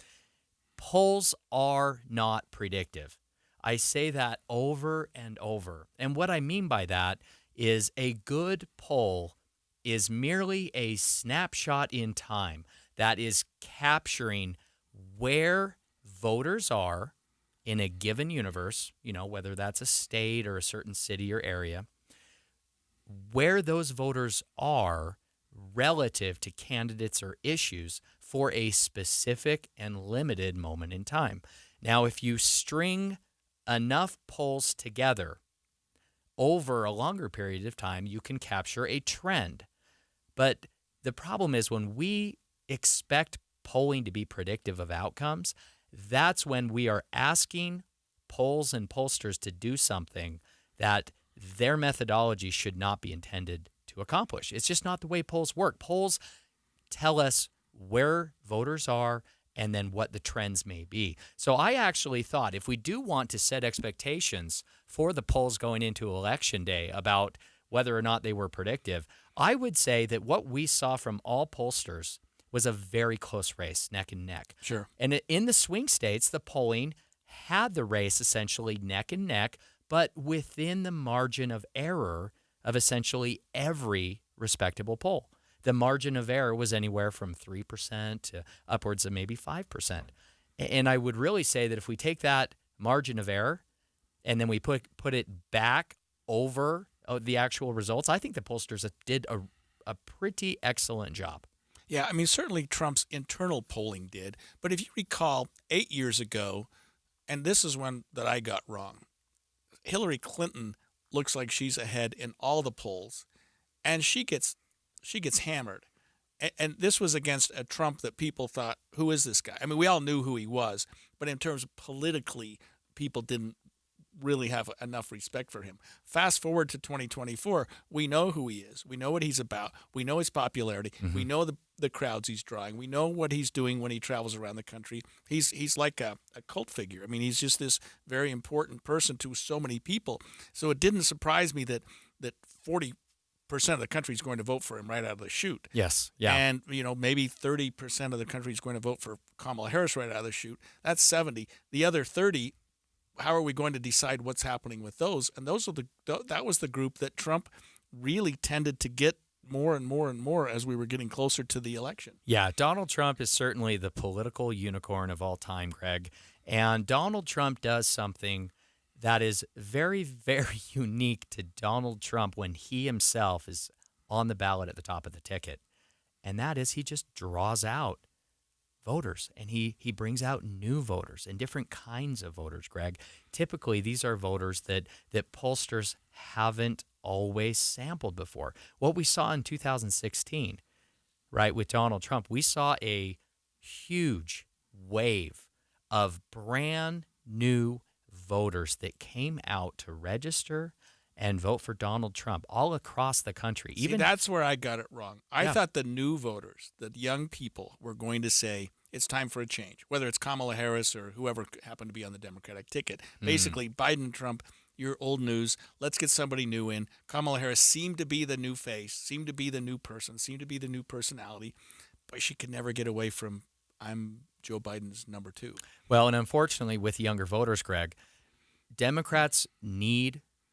Polls are not predictive. I say that over and over. And what I mean by that is a good poll is merely a snapshot in time that is capturing where voters are in a given universe, whether that's a state or a certain city or area, where those voters are relative to candidates or issues for a specific and limited moment in time. Now, if you string enough polls together over a longer period of time, you can capture a trend. But the problem is when we expect polling to be predictive of outcomes, that's when we are asking polls and pollsters to do something that their methodology should not be intended to accomplish. It's just not the way polls work. Polls tell us where voters are and then what the trends may be. So I actually thought if we do want to set expectations for the polls going into Election Day about whether or not they were predictive, I would say that what we saw from all pollsters was a very close race, neck and neck. Sure. And in the swing states, the polling had the race essentially neck and neck, but within the margin of error of essentially every respectable poll. The margin of error was anywhere from 3% to upwards of maybe 5%. And I would really say that if we take that margin of error and then we put it back over the actual results, I think the pollsters did a pretty excellent job. Yeah, I mean, certainly Trump's internal polling did. But if you recall, 8 years ago, and this is one that I got wrong, Hillary Clinton looks like she's ahead in all the polls, and she gets hammered. And this was against a Trump that people thought, who is this guy? I mean, we all knew who he was, but in terms of politically, people didn't really have enough respect for him. Fast forward to 2024, we know who he is. We know what he's about. We know his popularity. Mm-hmm. We know the crowds he's drawing. We know what he's doing when he travels around the country. He's like a cult figure. I mean, he's just this very important person to so many people. So it didn't surprise me that 40% of the country is going to vote for him right out of the chute. Yes. Yeah. And, maybe 30% of the country is going to vote for Kamala Harris right out of the chute. That's 70. The other 30, how are we going to decide what's happening with those? And that was the group that Trump really tended to get more and more and more as we were getting closer to the election. Yeah, Donald Trump is certainly the political unicorn of all time, Greg. And Donald Trump does something that is very, very unique to Donald Trump when he himself is on the ballot at the top of the ticket. And that is he just draws out voters, and he brings out new voters and different kinds of voters, Greg. Typically, these are voters that pollsters haven't always sampled before. What we saw in 2016, right, with Donald Trump, we saw a huge wave of brand new voters that came out to register and vote for Donald Trump all across the country. See, that's where I got it wrong. I thought the new voters, the young people, were going to say it's time for a change, whether it's Kamala Harris or whoever happened to be on the Democratic ticket. Basically, Biden, Trump, you're old news. Let's get somebody new in. Kamala Harris seemed to be the new face, seemed to be the new person, seemed to be the new personality, but she could never get away from, I'm Joe Biden's number 2. Well, and unfortunately, with younger voters, Greg,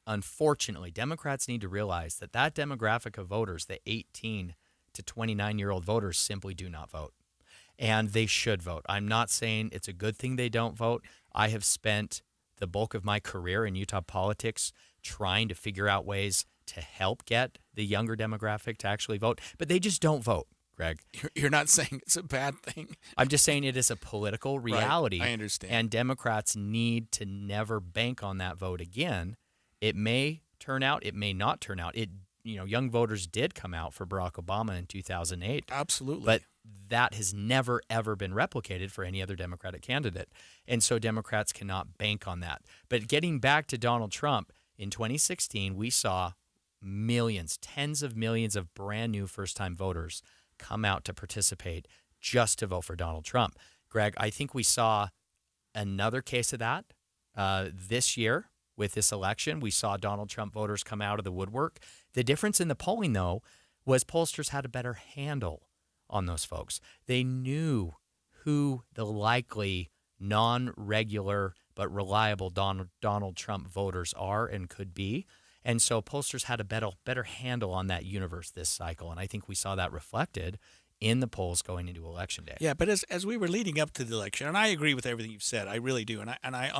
Unfortunately, Democrats need to realize that demographic of voters, the 18 to 29-year-old voters, simply do not vote. And they should vote. I'm not saying it's a good thing they don't vote. I have spent the bulk of my career in Utah politics trying to figure out ways to help get the younger demographic to actually vote, but they just don't vote, Greg. You're not saying it's a bad thing. I'm just saying it is a political reality. Right, I understand. And Democrats need to never bank on that vote again. It may turn out, it may not turn out. Young voters did come out for Barack Obama in 2008. Absolutely. But that has never, ever been replicated for any other Democratic candidate. And so Democrats cannot bank on that. But getting back to Donald Trump, in 2016, we saw millions, tens of millions of brand new first-time voters come out to participate just to vote for Donald Trump. Greg, I think we saw another case of that this year. With this election, we saw Donald Trump voters come out of the woodwork. The difference in the polling, though, was pollsters had a better handle on those folks. They knew who the likely non-regular but reliable Donald Trump voters are and could be. And so pollsters had a better handle on that universe this cycle. And I think we saw that reflected in the polls going into Election Day. Yeah, but as we were leading up to the election, and I agree with everything you've said, I really do, and I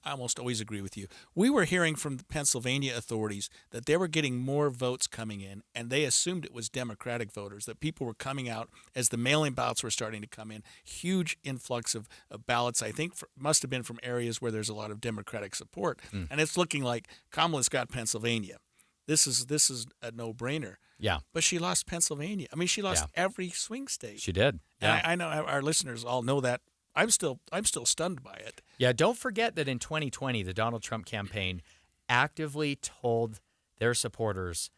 almost always agree with you. We were hearing from the Pennsylvania authorities that they were getting more votes coming in, and they assumed it was Democratic voters, that people were coming out as the mail-in ballots were starting to come in. Huge influx of ballots, I think, must have been from areas where there's a lot of Democratic support, and it's looking like Kamala's got Pennsylvania. This is a no-brainer. Yeah. But she lost Pennsylvania. I mean, she lost every swing state. She did. Yeah. And I know our listeners all know that. I'm still stunned by it. Yeah, don't forget that in 2020, the Donald Trump campaign actively told their supporters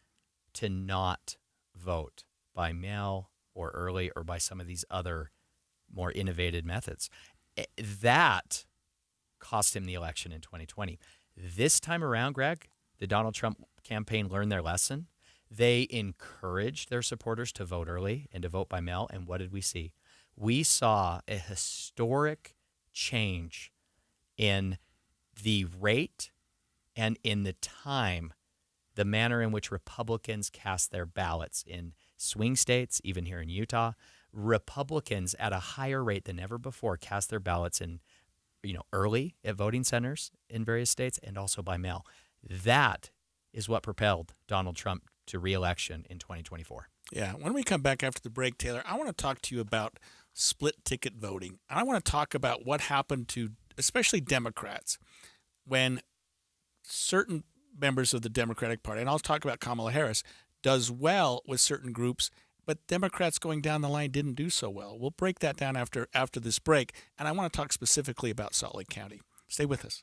to not vote by mail or early or by some of these other more innovative methods. That cost him the election in 2020. This time around, Greg, the Donald Trump campaign learned their lesson. They encouraged their supporters to vote early and to vote by mail. And what did we see? We saw a historic change in the rate and in the time, the manner in which Republicans cast their ballots in swing states, even here in Utah. Republicans at a higher rate than ever before cast their ballots in, early at voting centers in various states and also by mail. That is what propelled Donald Trump to re-election in 2024. Yeah. When we come back after the break, Taylor, I want to talk to you about split ticket voting. And I want to talk about what happened to especially Democrats when certain members of the Democratic Party, and I'll talk about Kamala Harris, does well with certain groups, but Democrats going down the line didn't do so well. We'll break that down after this break, and I want to talk specifically about Salt Lake County. Stay with us.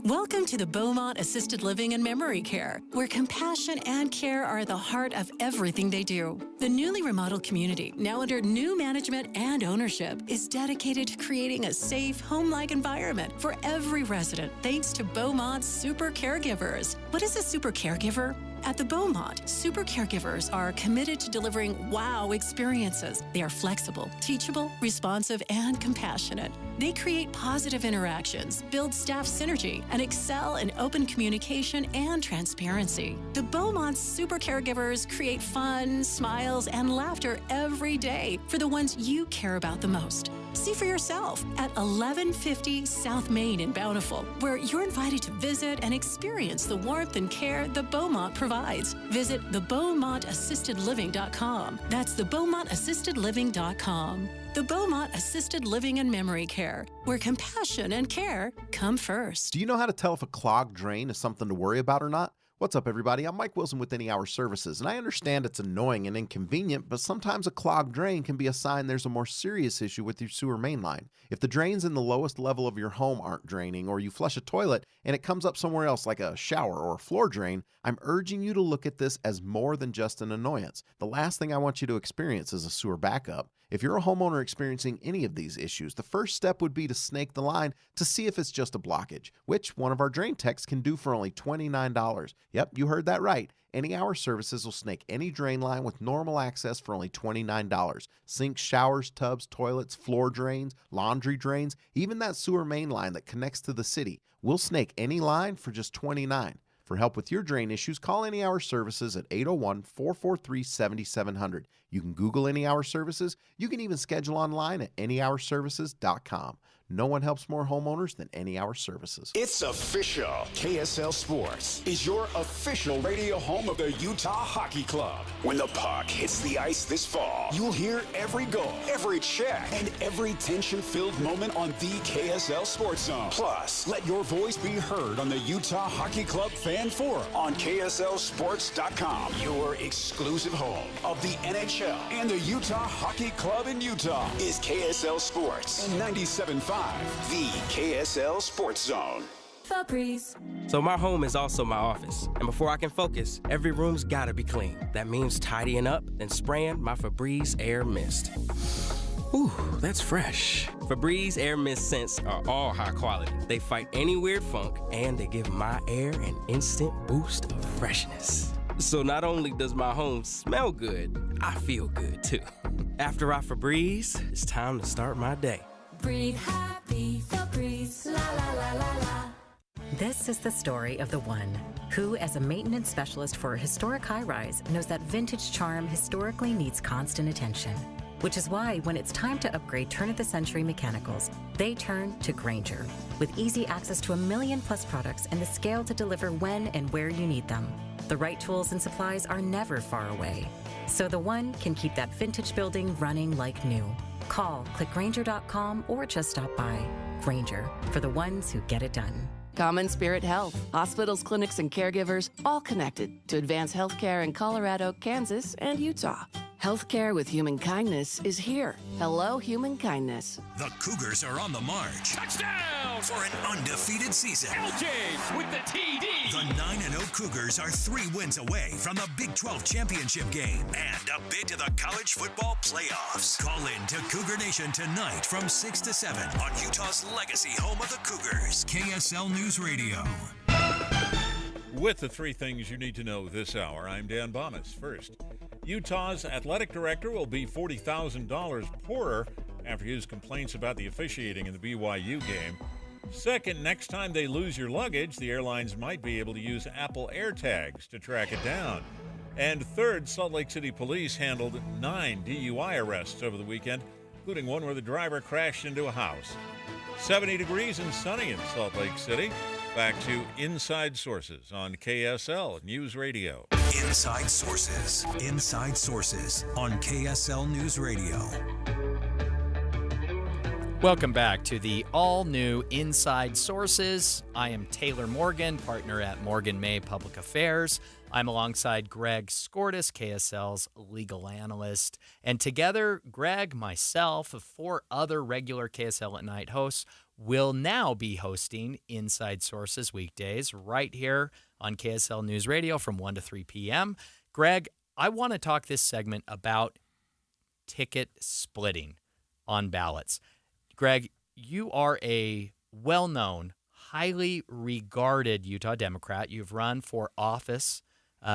Welcome to the Beaumont Assisted Living and Memory Care, where compassion and care are at the heart of everything they do. The newly remodeled community, now under new management and ownership, is dedicated to creating a safe, home-like environment for every resident, thanks to Beaumont's super caregivers. What is a super caregiver? At the Beaumont, super caregivers are committed to delivering wow experiences. They are flexible, teachable, responsive, and compassionate. They create positive interactions, build staff synergy, and excel in open communication and transparency. The Beaumont super caregivers create fun, smiles, and laughter every day for the ones you care about the most. See for yourself at 1150 South Main in Bountiful, where you're invited to visit and experience the warmth and care the Beaumont provides. Visit thebeaumontassistedliving.com. That's thebeaumontassistedliving.com. The Beaumont Assisted Living and Memory Care, where compassion and care come first. Do you know how to tell if a clogged drain is something to worry about or not? What's up, everybody? I'm Mike Wilson with Any Hour Services, and I understand it's annoying and inconvenient, but sometimes a clogged drain can be a sign there's a more serious issue with your sewer main line. If the drains in the lowest level of your home aren't draining, or you flush a toilet and it comes up somewhere else like a shower or a floor drain, I'm urging you to look at this as more than just an annoyance. The last thing I want you to experience is a sewer backup. If you're a homeowner experiencing any of these issues, the first step would be to snake the line to see if it's just a blockage, which one of our drain techs can do for only $29. Yep, you heard that right. Any Hour Services will snake any drain line with normal access for only $29. Sinks, showers, tubs, toilets, floor drains, laundry drains, even that sewer main line that connects to the city. We'll snake any line for just $29. For help with your drain issues, call Any Hour Services at 801-443-7700. You can Google Any Hour Services. You can even schedule online at anyhourservices.com. No one helps more homeowners than Any Hour Services. It's official. KSL Sports is your official radio home of the Utah Hockey Club. When the puck hits the ice this fall, you'll hear every goal, every check, and every tension-filled moment on the KSL Sports Zone. Plus, let your voice be heard on the Utah Hockey Club Fan Forum on KSLSports.com, your exclusive home of the NHL and the Utah Hockey Club in Utah is KSL Sports and 97.5. The KSL Sports Zone. Febreze. So my home is also my office. And before I can focus, every room's gotta be clean. That means tidying up, then spraying my Febreze Air Mist. Ooh, that's fresh. Febreze Air Mist scents are all high quality. They fight any weird funk, and they give my air an instant boost of freshness. So not only does my home smell good, I feel good too. After I Febreze, it's time to start my day. Breathe happy, Febreze, la la la la la. This is the story of the one who, as a maintenance specialist for a historic high-rise, knows that vintage charm historically needs constant attention. Which is why, when it's time to upgrade turn-of-the-century mechanicals, they turn to Grainger. With easy access to 1 million-plus products and the scale to deliver when and where you need them. The right tools and supplies are never far away. So the one can keep that vintage building running like new. Call, click Grainger.com, or just stop by. Grainger, for the ones who get it done. Common Spirit Health. Hospitals, clinics, and caregivers all connected to advance healthcare in Colorado, Kansas, and Utah. Healthcare with human kindness is here. Hello, human kindness. The Cougars are on the march. Touchdown! For an undefeated season. LJ with the TD. The 9-0 Cougars are 3 wins away from the Big 12 championship game and a bid to the college football playoffs. Call in to Cougar Nation tonight from 6 to 7 on Utah's legacy home of the Cougars, KSL News Radio. With the 3 things you need to know this hour, I'm Dan Bomas. First, Utah's athletic director will be $40,000 poorer after his complaints about the officiating in the BYU game. Second, next time they lose your luggage, the airlines might be able to use Apple AirTags to track it down. And third, Salt Lake City police handled 9 DUI arrests over the weekend, including one where the driver crashed into a house. 70 degrees and sunny in Salt Lake City. Back to Inside Sources on KSL News Radio. Inside Sources. Inside Sources on KSL News Radio. Welcome back to the all-new Inside Sources. I am Taylor Morgan, partner at Morgan May Public Affairs. I'm alongside Greg Skordas, KSL's legal analyst. And together, Greg, myself, 4 other regular KSL at Night hosts will now be hosting Inside Sources weekdays right here on KSL News Radio from 1 to 3 p.m. Greg, I want to talk this segment about ticket splitting on ballots. Greg, you are a well-known, highly regarded Utah Democrat. You've run for office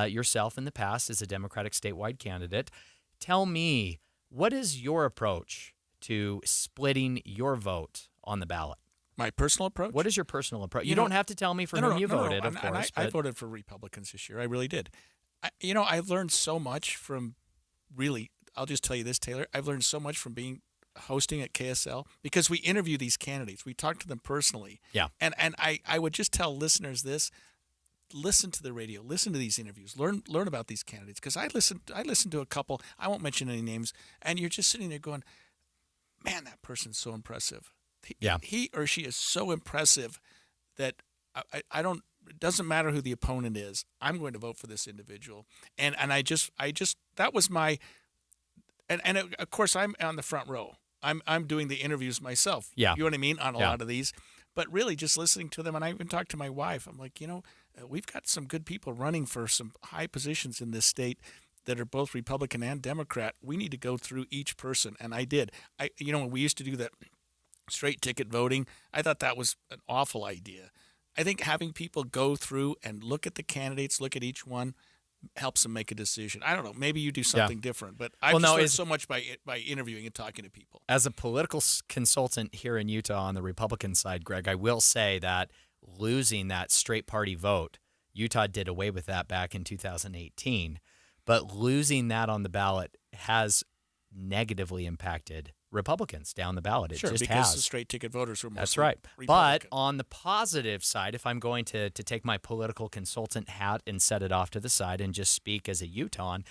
yourself in the past as a Democratic statewide candidate. Tell me, what is your approach to splitting your vote on the ballot? My personal approach? What is your personal approach? You don't have to tell me for whom you voted, of course. I voted for Republicans this year. I really did. I've learned so much from really, I'll just tell you this, Taylor. I've learned so much from being hosting at KSL because we interview these candidates. We talk to them personally. Yeah. And I would just tell listeners this: listen to the radio, listen to these interviews, learn about these candidates. Because I listened to a couple. I won't mention any names, and you're just sitting there going, "Man, that person's so impressive." He or she is so impressive that I don't. It doesn't matter who the opponent is. I'm going to vote for this individual, and I just that was my. And of course, I'm on the front row. I'm doing the interviews myself. Yeah. You know what I mean? On a lot of these. But really, just listening to them, and I even talked to my wife. I'm like, we've got some good people running for some high positions in this state that are both Republican and Democrat. We need to go through each person. And I did. When we used to do that straight ticket voting, I thought that was an awful idea. I think having people go through and look at the candidates, look at each one, helps them make a decision. I don't know. Maybe you do something different, but I've learned so much by interviewing and talking to people. As a political consultant here in Utah on the Republican side, Greg, I will say that losing that straight party vote, Utah did away with that back in 2018, but losing that on the ballot has negatively impacted Republicans down the ballot. It just because has. The straight ticket voters were mostly That's right. Republican. But on the positive side, if I'm going to take my political consultant hat and set it off to the side and just speak as a Utahn,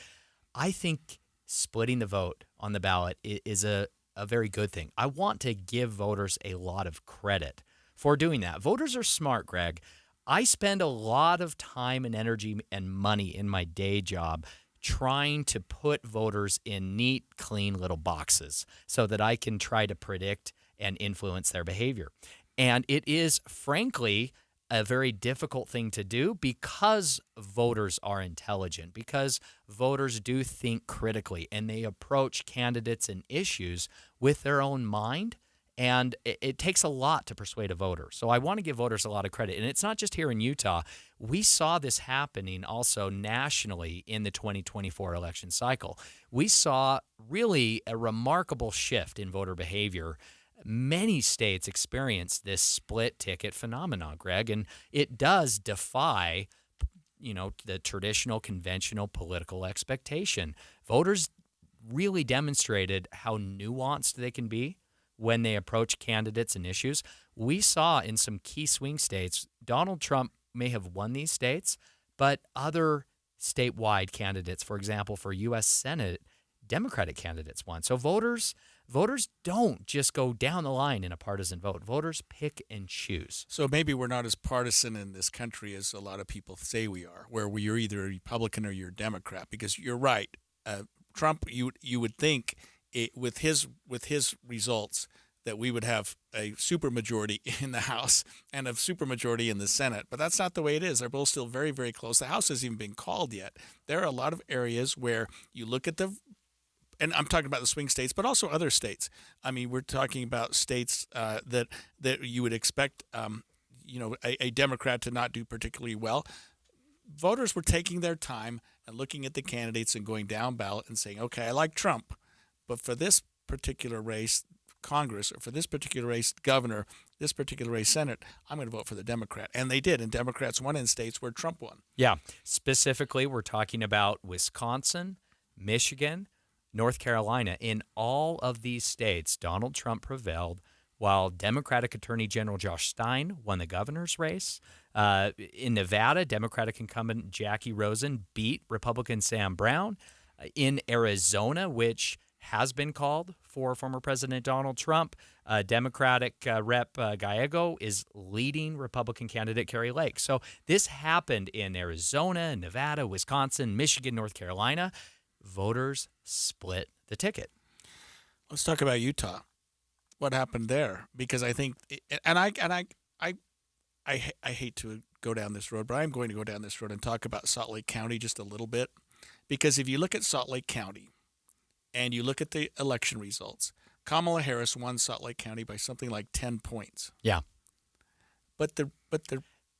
I think splitting the vote on the ballot is a very good thing. I want to give voters a lot of credit for doing that. Voters are smart, Greg. I spend a lot of time and energy and money in my day job trying to put voters in neat, clean little boxes so that I can try to predict and influence their behavior. And it is, frankly, a very difficult thing to do because voters are intelligent, because voters do think critically, and they approach candidates and issues with their own mind. And it takes a lot to persuade a voter. So I want to give voters a lot of credit. And it's not just here in Utah. We saw this happening also nationally in the 2024 election cycle. We saw really a remarkable shift in voter behavior. Many states experienced this split ticket phenomenon, Greg, and it does defy, the traditional, conventional political expectation. Voters really demonstrated how nuanced they can be when they approach candidates and issues. We saw in some key swing states, Donald Trump may have won these states, but other statewide candidates, for example, for U.S. Senate, Democratic candidates won. So voters don't just go down the line in a partisan vote. Voters pick and choose. So maybe we're not as partisan in this country as a lot of people say we are, where you're either a Republican or you're a Democrat, because you're right. Trump, you would think, with his results, that we would have a supermajority in the House and a supermajority in the Senate. But that's not the way it is. They're both still very, very close. The House hasn't even been called yet. There are a lot of areas where you look at and I'm talking about the swing states, but also other states. I mean, we're talking about states that you would expect, a Democrat to not do particularly well. Voters were taking their time and looking at the candidates and going down ballot and saying, okay, I like Trump, but for this particular race, Congress, or for this particular race, governor, this particular race, Senate, I'm going to vote for the Democrat. And they did, and Democrats won in states where Trump won. Yeah. Specifically, we're talking about Wisconsin, Michigan, North Carolina. In all of these states, Donald Trump prevailed, while Democratic Attorney General Josh Stein won the governor's race. In Nevada, Democratic incumbent Jackie Rosen beat Republican Sam Brown. In Arizona, which has been called for former President Donald Trump, Democratic Rep. Gallego is leading Republican candidate Kari Lake. So this happened in Arizona, Nevada, Wisconsin, Michigan, North Carolina. Voters split the ticket. Let's talk about Utah. What happened there? Because I think, I hate to go down this road, but I'm going to go down this road and talk about Salt Lake County just a little bit. Because if you look at Salt Lake County and you look at the election results, Kamala Harris won Salt Lake County by something like 10 points. Yeah. But the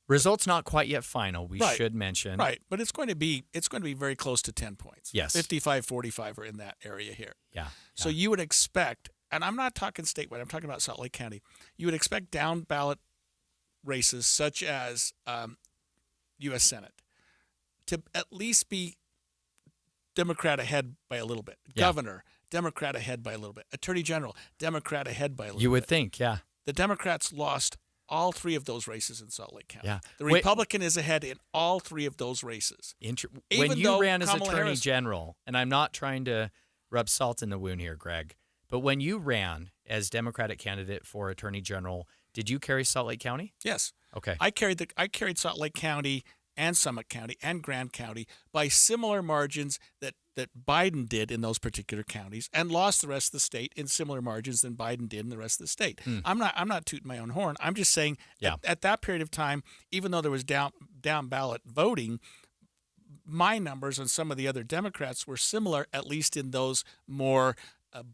results not quite yet final, we should mention. Right, but it's going to be very close to 10 points. Yes. 55-45 are in that area here. Yeah. So you would expect, and I'm not talking statewide, I'm talking about Salt Lake County. You would expect down ballot races such as U.S. Senate to at least be Democrat ahead by a little bit. Yeah. Governor, Democrat ahead by a little bit. Attorney General, Democrat ahead by a little bit. You would think, yeah. The Democrats lost all 3 of those races in Salt Lake County. Yeah. The Republican is ahead in all 3 of those races. When you ran as Kamala Attorney Harris, General, and I'm not trying to rub salt in the wound here, Greg, but when you ran as Democratic candidate for Attorney General, did you carry Salt Lake County? Yes. Okay. I carried Salt Lake County and Summit County and Grand County by similar margins that Biden did in those particular counties, and lost the rest of the state in similar margins than Biden did in the rest of the state. I'm not tooting my own horn. I'm just saying at that period of time, even though there was down ballot voting, my numbers and some of the other Democrats were similar, at least in those more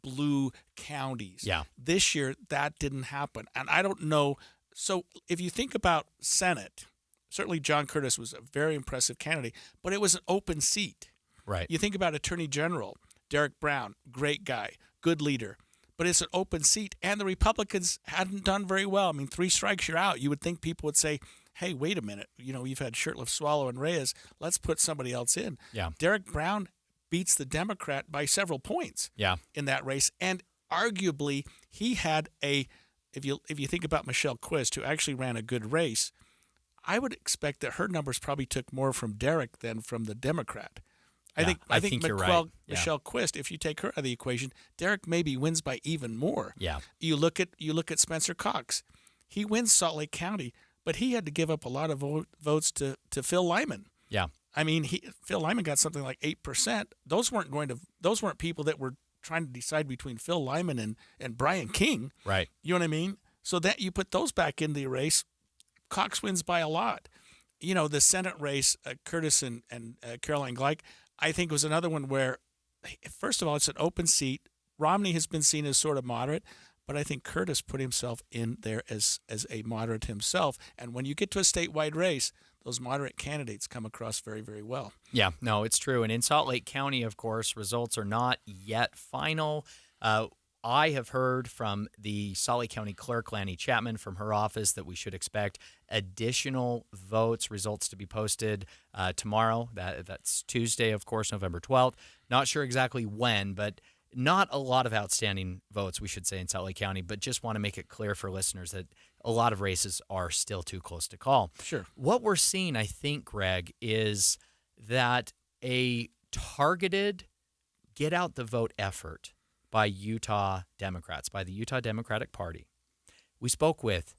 blue counties. Yeah. This year, that didn't happen. And I don't know. So if you think about Senate, certainly John Curtis was a very impressive candidate, but it was an open seat. Right. You think about Attorney General, Derek Brown, great guy, good leader, but it's an open seat, and the Republicans hadn't done very well. I mean, 3 strikes, you're out. You would think people would say, hey, wait a minute. You've had Shurtleff, Swallow, and Reyes. Let's put somebody else in. Yeah. Derek Brown beats the Democrat by several points in that race, and arguably he had if you think about Michelle Quist, who actually ran a good race, I would expect that her numbers probably took more from Derek than from the Democrat. I think you're right. Michelle Quist, if you take her out of the equation, Derek maybe wins by even more. Yeah. You look at Spencer Cox. He wins Salt Lake County, but he had to give up a lot of votes to Phil Lyman. Yeah. I mean, Phil Lyman got something like 8%. Those weren't people that were trying to decide between Phil Lyman and Brian King. Right. You know what I mean? So that you put those back in the race, Cox wins by a lot. The Senate race, Curtis and Caroline Gleich, I think was another one where, first of all, it's an open seat. Romney has been seen as sort of moderate, but I think Curtis put himself in there as a moderate himself. And when you get to a statewide race, those moderate candidates come across very, very well. Yeah, no, it's true. And in Salt Lake County, of course, results are not yet final. I have heard from the Salt Lake County Clerk, Lanny Chapman, from her office that we should expect additional results to be posted tomorrow. That's Tuesday, of course, November 12th. Not sure exactly when, but not a lot of outstanding votes, we should say, in Salt Lake County, but just want to make it clear for listeners that a lot of races are still too close to call. Sure. What we're seeing, I think, Greg, is that a targeted get-out-the-vote effort by Utah Democrats, by the Utah Democratic Party. We spoke with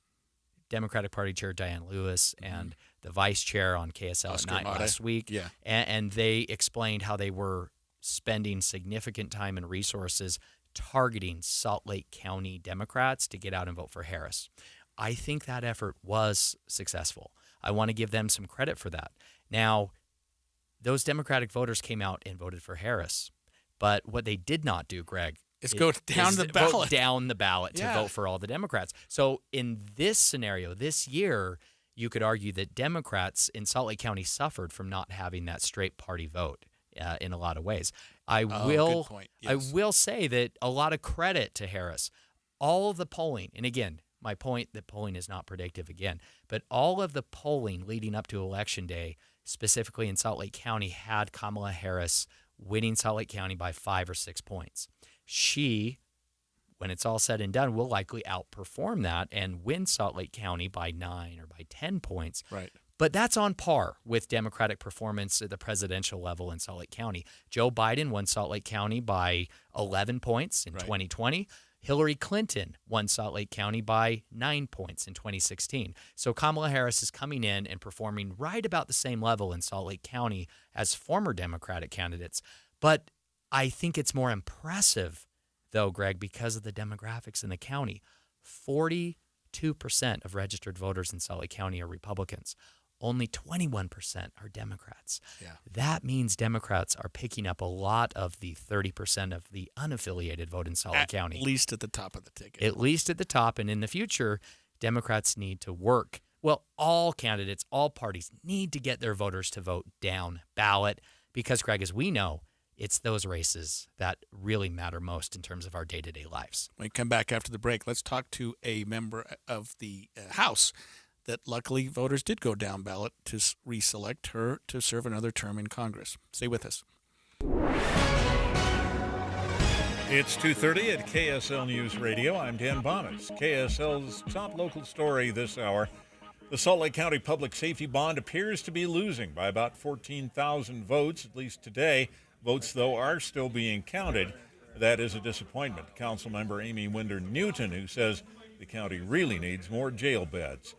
Democratic Party Chair Diane Lewis and the Vice Chair on KSL Oscar at 9 Mata. last week, and they explained how they were spending significant time and resources targeting Salt Lake County Democrats to get out and vote for Harris. I think that effort was successful. I want to give them some credit for that. Now, those Democratic voters came out and voted for Harris, but what they did not do, Greg, is go down the ballot. Vote down the ballot to vote for all the Democrats. So in this scenario, this year, you could argue that Democrats in Salt Lake County suffered from not having that straight party vote in a lot of ways. Good point. Yes. I will say that a lot of credit to Harris. All of the polling, and again, my point that polling is not predictive again, but all of the polling leading up to Election Day, specifically in Salt Lake County, had Kamala Harris winning Salt Lake County by 5 or 6 points. She, when it's all said and done, will likely outperform that and win Salt Lake County by 9 or by 10 points. Right. But that's on par with Democratic performance at the presidential level in Salt Lake County. Joe Biden won Salt Lake County by 11 points in 2020. Hillary Clinton won Salt Lake County by 9 points in 2016. So Kamala Harris is coming in and performing right about the same level in Salt Lake County as former Democratic candidates. But I think it's more impressive, though, Greg, because of the demographics in the county. 42% of registered voters in Salt Lake County are Republicans. Only 21% are Democrats. Yeah. That means Democrats are picking up a lot of the 30% of the unaffiliated vote in Salt Lake County. At least at the top of the ticket. At least at the top. And in the future, Democrats need to work. Well, all candidates, all parties need to get their voters to vote down ballot because, Greg, as we know, it's those races that really matter most in terms of our day-to-day lives. When we come back after the break, let's talk to a member of the House that luckily voters did go down ballot to reselect her to serve another term in Congress. Stay with us. It's 2:30 at KSL News Radio. I'm Dan Bonas. KSL's top local story this hour. The Salt Lake County Public Safety Bond appears to be losing by about 14,000 votes, at least today. Votes, though, are still being counted. That is a disappointment. Councilmember Amy Winder-Newton, who says the county really needs more jail beds.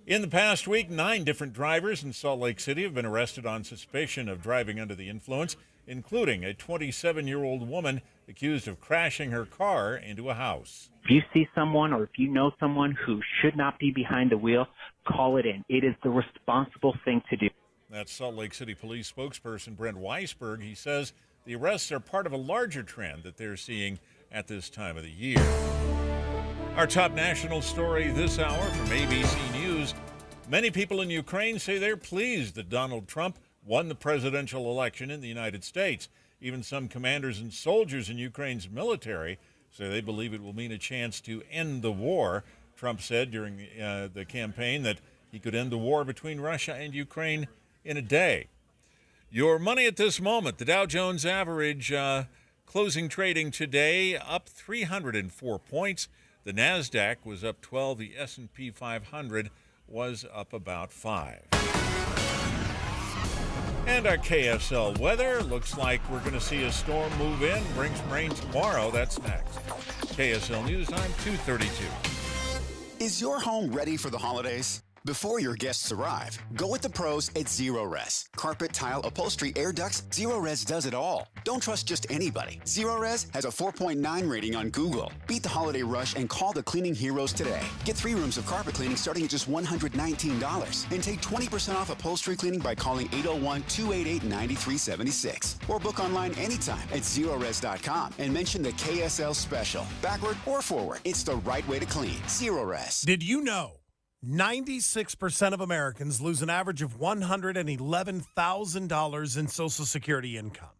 In the past week, 9 different drivers in Salt Lake City have been arrested on suspicion of driving under the influence, including a 27-year-old woman accused of crashing her car into a house. If you see someone or if you know someone who should not be behind the wheel, call it in. It is the responsible thing to do. That's Salt Lake City Police spokesperson Brent Weisberg. He says the arrests are part of a larger trend that they're seeing at this time of the year. Our top national story this hour from ABC News. Many people in Ukraine say they're pleased that Donald Trump won the presidential election in the United States. Even some commanders and soldiers in Ukraine's military say they believe it will mean a chance to end the war. Trump said during the campaign that he could end the war between Russia and Ukraine in a day. Your money at this moment, the Dow Jones average closing trading today up 304 points. The NASDAQ was up 12. The S&P 500 was up about 5. And our KSL weather, looks like we're going to see a storm move in, bring some rain tomorrow. That's next. KSL News Time, 2:32. Is your home ready for the holidays? Before your guests arrive, go with the pros at Zerorez. Carpet, tile, upholstery, air ducts, Zerorez does it all. Don't trust just anybody. Zerorez has a 4.9 rating on Google. Beat the holiday rush and call the cleaning heroes today. Get 3 rooms of carpet cleaning starting at just $119. And take 20% off upholstery cleaning by calling 801-288-9376. Or book online anytime at Zerorez.com and mention the KSL special. Backward or forward, it's the right way to clean. Zerorez. Did you know 96% of Americans lose an average of $111,000 in Social Security income?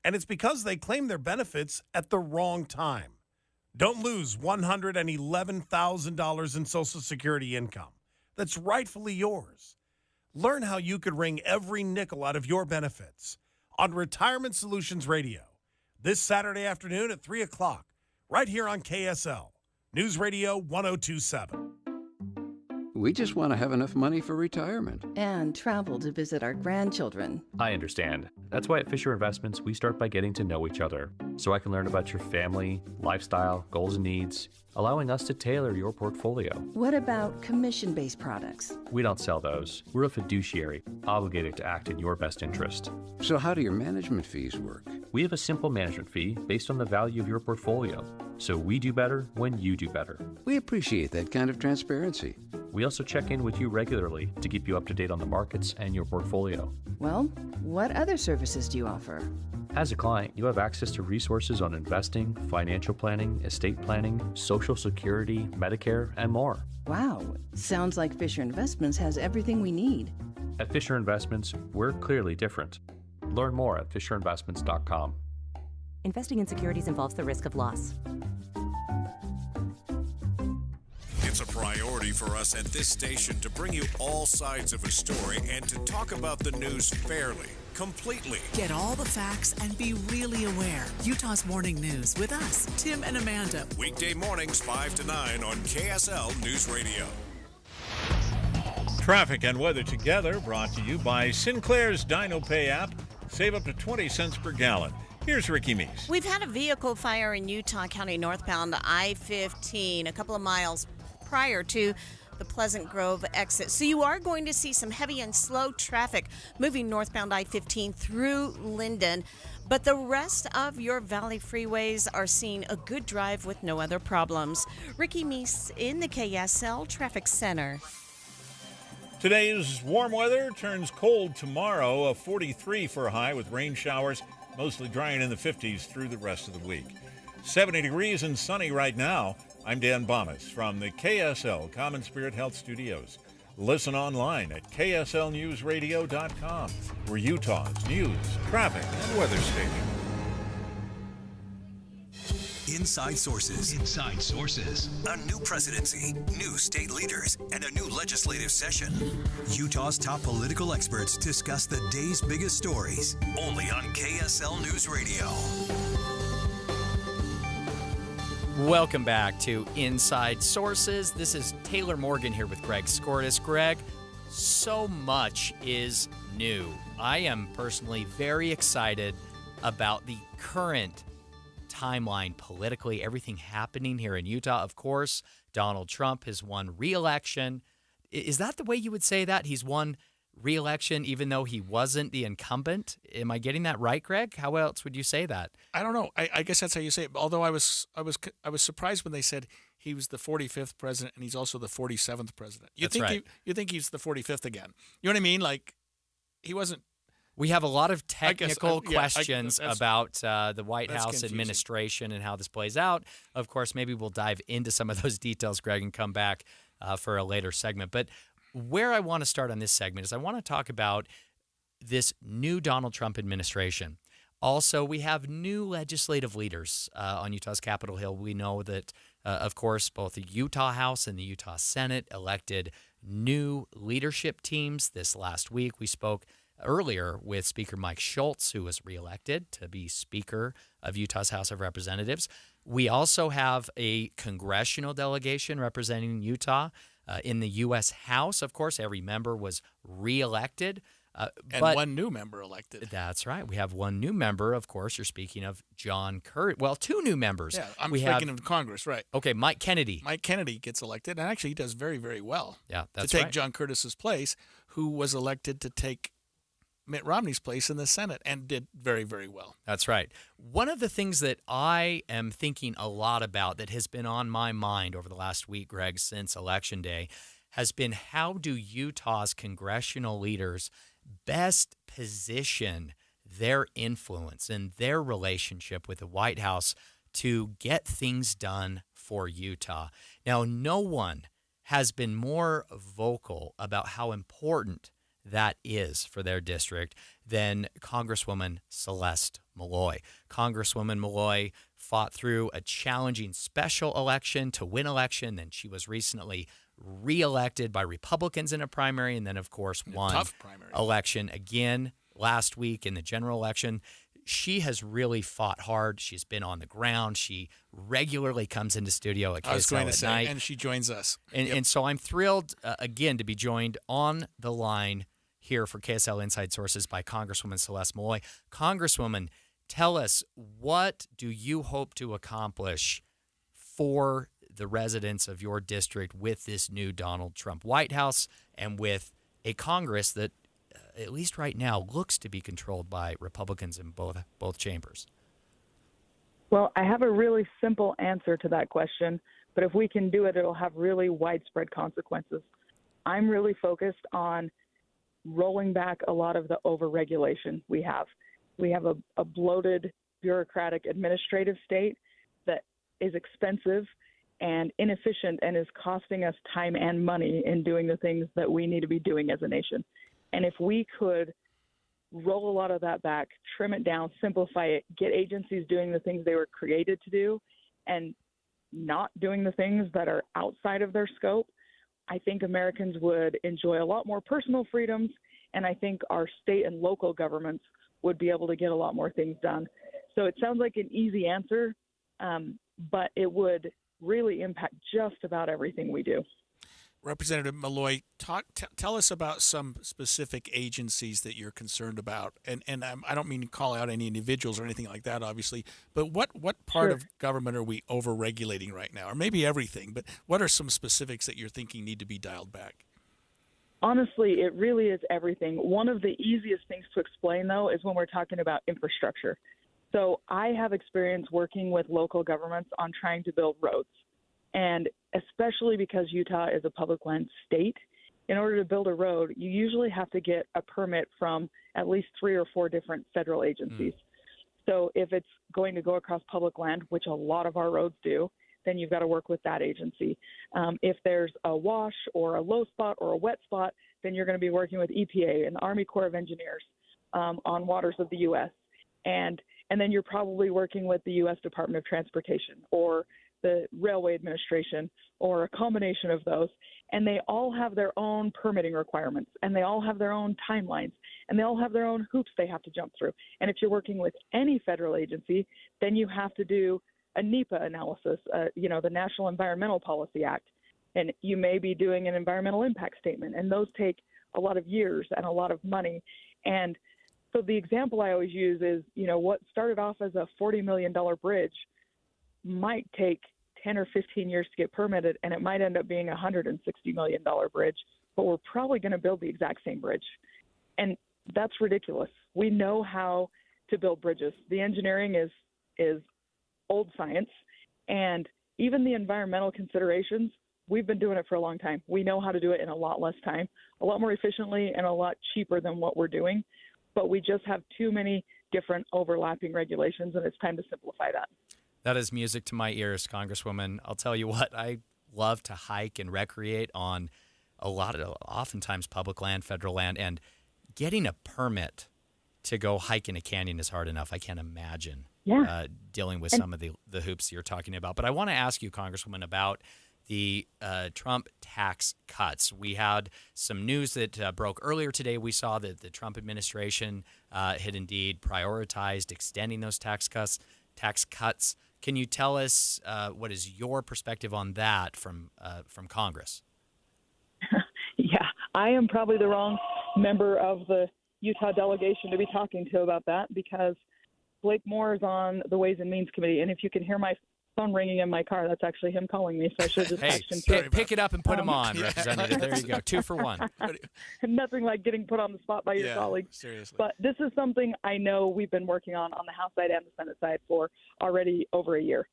And it's because they claim their benefits at the wrong time. Don't lose $111,000 in Social Security income that's rightfully yours. Learn how you could wring every nickel out of your benefits on Retirement Solutions Radio this Saturday afternoon at 3 o'clock, right here on KSL, News Radio 1027. We just want to have enough money for retirement. And travel to visit our grandchildren. I understand. That's why at Fisher Investments, we start by getting to know each other, so I can learn about your family, lifestyle, goals and needs, allowing us to tailor your portfolio. What about commission-based products? We don't sell those. We're a fiduciary, obligated to act in your best interest. So how do your management fees work? We have a simple management fee based on the value of your portfolio. So we do better when you do better. We appreciate that kind of transparency. We also check in with you regularly to keep you up to date on the markets and your portfolio. Well, what other services do you offer? As a client, you have access to resources on investing, financial planning, estate planning, Social Security, Medicare, and more. Wow, sounds like Fisher Investments has everything we need. At Fisher Investments, we're clearly different. Learn more at FisherInvestments.com. Investing in securities involves the risk of loss. It's a priority for us at this station to bring you all sides of a story and to talk about the news fairly, completely. Get all the facts and be really aware. Utah's Morning News with us, Tim and Amanda. Weekday mornings 5 to 9 on KSL News Radio. Traffic and weather together, brought to you by Sinclair's Dino Pay app. Save up to 20 cents per gallon. Here's Ricky Meese. We've had a vehicle fire in Utah County northbound I-15 a couple of miles prior to the Pleasant Grove exit. So you are going to see some heavy and slow traffic moving northbound I-15 through Linden. But the rest of your Valley freeways are seeing a good drive with no other problems. Ricky Meese in the KSL Traffic Center. Today's warm weather turns cold tomorrow, a 43 for a high with rain showers, mostly drying in the 50s through the rest of the week. 70 degrees and sunny right now. I'm Dan Bonas from the KSL Common Spirit Health Studios. Listen online at kslnewsradio.com. We're Utah's news, traffic, and weather station. Inside Sources. Inside Sources. A new presidency, new state leaders, and a new legislative session. Utah's top political experts discuss the day's biggest stories. Only on KSL News Radio. Welcome back to Inside Sources. This is Taylor Morgan here with Greg Skordas. Greg, so much is new. I am personally very excited about the current timeline politically, everything happening here in Utah. Of course, Donald Trump has won re-election. Is that the way you would say that? He's won re-election even though he wasn't the incumbent? Am I getting that right, Greg? How else would you say that? I don't know. I guess that's how you say it. Although I was surprised when they said he was the 45th president and he's also the 47th president. You think he's the 45th again? You know what I mean? Like he wasn't. We have a lot of technical questions about the White House confusing. administration and how this plays out. Of course, maybe we'll dive into some of those details, Greg, and come back for a later segment. But where I want to start on this segment is I want to talk about this new Donald Trump administration. Also, we have new legislative leaders on Utah's Capitol Hill. We know that, of course, both the Utah House and the Utah Senate elected new leadership teams this last week. We spoke earlier with Speaker Mike Schultz, who was reelected to be Speaker of Utah's House of Representatives. We also have a congressional delegation representing Utah in the U.S. House. Of course, every member was reelected. But one new member elected. That's right. We have one new member. Of course, you're speaking of John Curtis. Well, two new members. Yeah, I'm speaking of Congress, right. Okay, Mike Kennedy. Mike Kennedy gets elected, and actually he does very, very well. Yeah, that's to take right. John Curtis's place, who was elected to take Mitt Romney's place in the Senate and did very, very well. That's right. One of the things that I am thinking a lot about that has been on my mind over the last week, Greg, since Election Day, has been how do Utah's congressional leaders best position their influence and their relationship with the White House to get things done for Utah. Now, no one has been more vocal about how important that is for their district than Congresswoman Celeste Malloy. Congresswoman Malloy fought through a challenging special election to win election. Then she was recently reelected by Republicans in a primary and then, of course, won election again last week in the general election. She has really fought hard. She's been on the ground. She regularly comes into studio at KSL at night. And she joins us. And so I'm thrilled, again, to be joined on the line here for KSL Inside Sources by Congresswoman Celeste Malloy. Congresswoman, tell us, what do you hope to accomplish for the residents of your district with this new Donald Trump White House and with a Congress that, at least right now, looks to be controlled by Republicans in both chambers? Well, I have a really simple answer to that question, but if we can do it, it'll have really widespread consequences. I'm really focused on rolling back a lot of the overregulation we have. We have a bloated, bureaucratic, administrative state that is expensive and inefficient and is costing us time and money in doing the things that we need to be doing as a nation. And if we could roll a lot of that back, trim it down, simplify it, get agencies doing the things they were created to do and not doing the things that are outside of their scope, I think Americans would enjoy a lot more personal freedoms, and I think our state and local governments would be able to get a lot more things done. So it sounds like an easy answer, but it would really impact just about everything we do. Representative Malloy, tell us about some specific agencies that you're concerned about. And I don't mean to call out any individuals or anything like that, obviously, but what part of government are we over-regulating right now? Or maybe everything, but what are some specifics that you're thinking need to be dialed back? Honestly, it really is everything. One of the easiest things to explain, though, is when we're talking about infrastructure. So I have experience working with local governments on trying to build roads. And especially because Utah is a public land state, in order to build a road, you usually have to get a permit from at least 3 or 4 different federal agencies. So if it's going to go across public land, which a lot of our roads do, then you've got to work with that agency. If there's a wash or a low spot or a wet spot, then you're going to be working with EPA and the Army Corps of Engineers on waters of the U.S. And then you're probably working with the U.S. Department of Transportation or the Railway Administration or a combination of those. And they all have their own permitting requirements, and they all have their own timelines, and they all have their own hoops they have to jump through. And if you're working with any federal agency, then you have to do a NEPA analysis, the National Environmental Policy Act, and you may be doing an environmental impact statement, and those take a lot of years and a lot of money. And so the example I always use is, what started off as a $40 million bridge might take 10 or 15 years to get permitted, and it might end up being a $160 million bridge, but we're probably going to build the exact same bridge. And that's ridiculous. We know how to build bridges. The engineering is old science, and even the environmental considerations, we've been doing it for a long time. We know how to do it in a lot less time, a lot more efficiently, and a lot cheaper than what we're doing. But we just have too many different overlapping regulations, and it's time to simplify that. That is music to my ears, Congresswoman. I'll tell you what, I love to hike and recreate on oftentimes public land, federal land, and getting a permit to go hike in a canyon is hard enough. I can't imagine dealing with some of the hoops you're talking about. But I want to ask you, Congresswoman, about the Trump tax cuts. We had some news that broke earlier today. We saw that the Trump administration had indeed prioritized extending those tax cuts. Can you tell us what is your perspective on that from Congress? Yeah, I am probably the wrong member of the Utah delegation to be talking to about that, because Blake Moore is on the Ways and Means Committee, and if you can hear my phone ringing in my car, that's actually him calling me, so I should have just asked him. Pick it up and put him on, Representative. There you go. 2 for 1. Nothing like getting put on the spot by your colleagues. Seriously. But this is something I know we've been working on the House side and the Senate side for already over a year.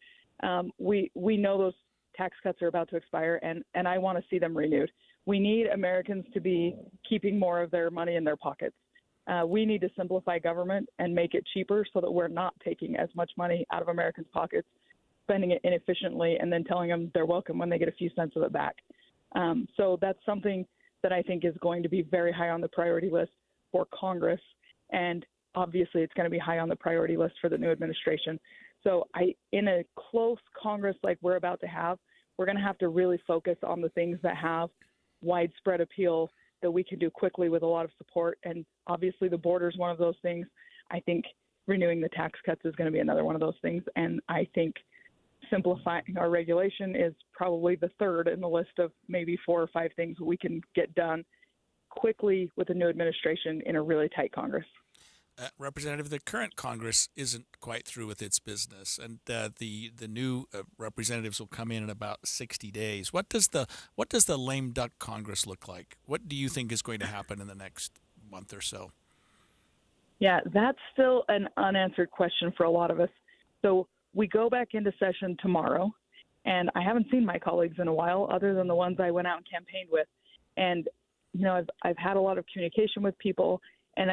We know those tax cuts are about to expire, and I want to see them renewed. We need Americans to be keeping more of their money in their pockets. We need to simplify government and make it cheaper so that we're not taking as much money out of Americans' pockets, spending it inefficiently, and then telling them they're welcome when they get a few cents of it back. So that's something that I think is going to be very high on the priority list for Congress, and obviously it's going to be high on the priority list for the new administration. So in a close Congress like we're about to have, we're going to have to really focus on the things that have widespread appeal that we can do quickly with a lot of support. And obviously the border is one of those things. I think renewing the tax cuts is going to be another one of those things. And I think simplifying our regulation is probably the third in the list of maybe 4 or 5 things we can get done quickly with the new administration in a really tight Congress. Representative, the current Congress isn't quite through with its business, and the new representatives will come in about 60 days. What does the lame duck Congress look like? What do you think is going to happen in the next month or so? Yeah, that's still an unanswered question for a lot of us. So we go back into session tomorrow, and I haven't seen my colleagues in a while, other than the ones I went out and campaigned with. And I've had a lot of communication with people, and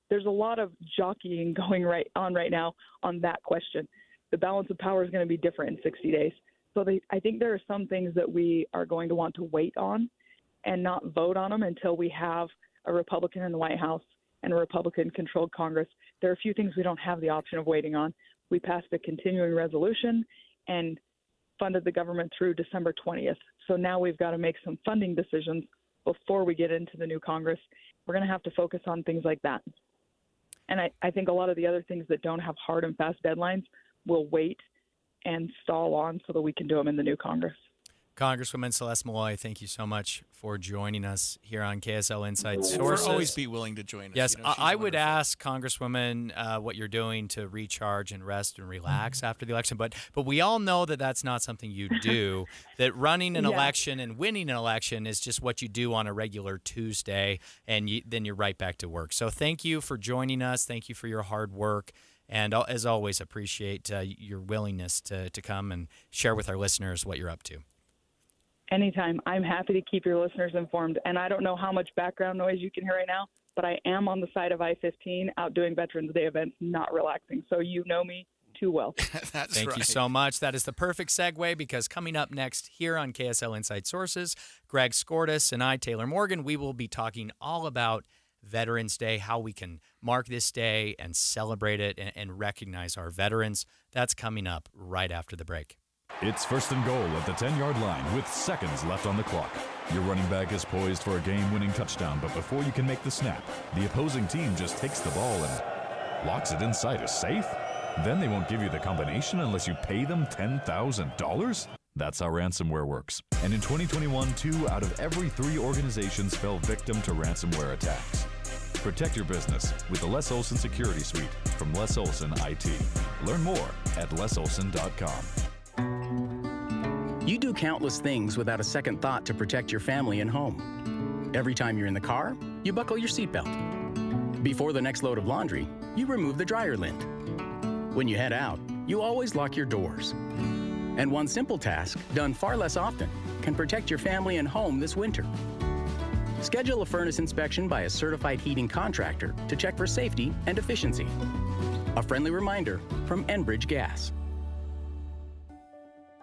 there's a lot of jockeying going on right now on that question. The balance of power is going to be different in 60 days. So I think there are some things that we are going to want to wait on and not vote on them until we have a Republican in the White House and a Republican-controlled Congress. There are a few things we don't have the option of waiting on. We passed a continuing resolution and funded the government through December 20th. So now we've got to make some funding decisions before we get into the new Congress. We're going to have to focus on things like that. And I think a lot of the other things that don't have hard and fast deadlines will wait and stall on so that we can do them in the new Congress. Congresswoman Celeste Malloy, thank you so much for joining us here on KSL Inside Sources. Always be willing to join us. Yes, I would ask Congresswoman what you're doing to recharge and rest and relax after the election, but we all know that that's not something you do, that running an election and winning an election is just what you do on a regular Tuesday, and then you're right back to work. So thank you for joining us. Thank you for your hard work. And as always, appreciate your willingness to come and share with our listeners what you're up to. Anytime. I'm happy to keep your listeners informed. And I don't know how much background noise you can hear right now, but I am on the side of I-15 out doing Veterans Day events, not relaxing. So you know me too well. Thank you so much. That is the perfect segue, because coming up next here on KSL Inside Sources, Greg Skordas and I, Taylor Morgan, we will be talking all about Veterans Day, how we can mark this day and celebrate it and recognize our veterans. That's coming up right after the break. It's first and goal at the 10-yard line with seconds left on the clock. Your running back is poised for a game-winning touchdown, but before you can make the snap, the opposing team just takes the ball and locks it inside a safe? Then they won't give you the combination unless you pay them $10,000? That's how ransomware works. And in 2021, 2 out of every 3 organizations fell victim to ransomware attacks. Protect your business with the Les Olson Security Suite from Les Olson IT. Learn more at lesolson.com. You do countless things without a second thought to protect your family and home. Every time you're in the car, you buckle your seatbelt. Before the next load of laundry, you remove the dryer lint. When you head out, you always lock your doors. And one simple task, done far less often, can protect your family and home this winter. Schedule a furnace inspection by a certified heating contractor to check for safety and efficiency. A friendly reminder from Enbridge Gas.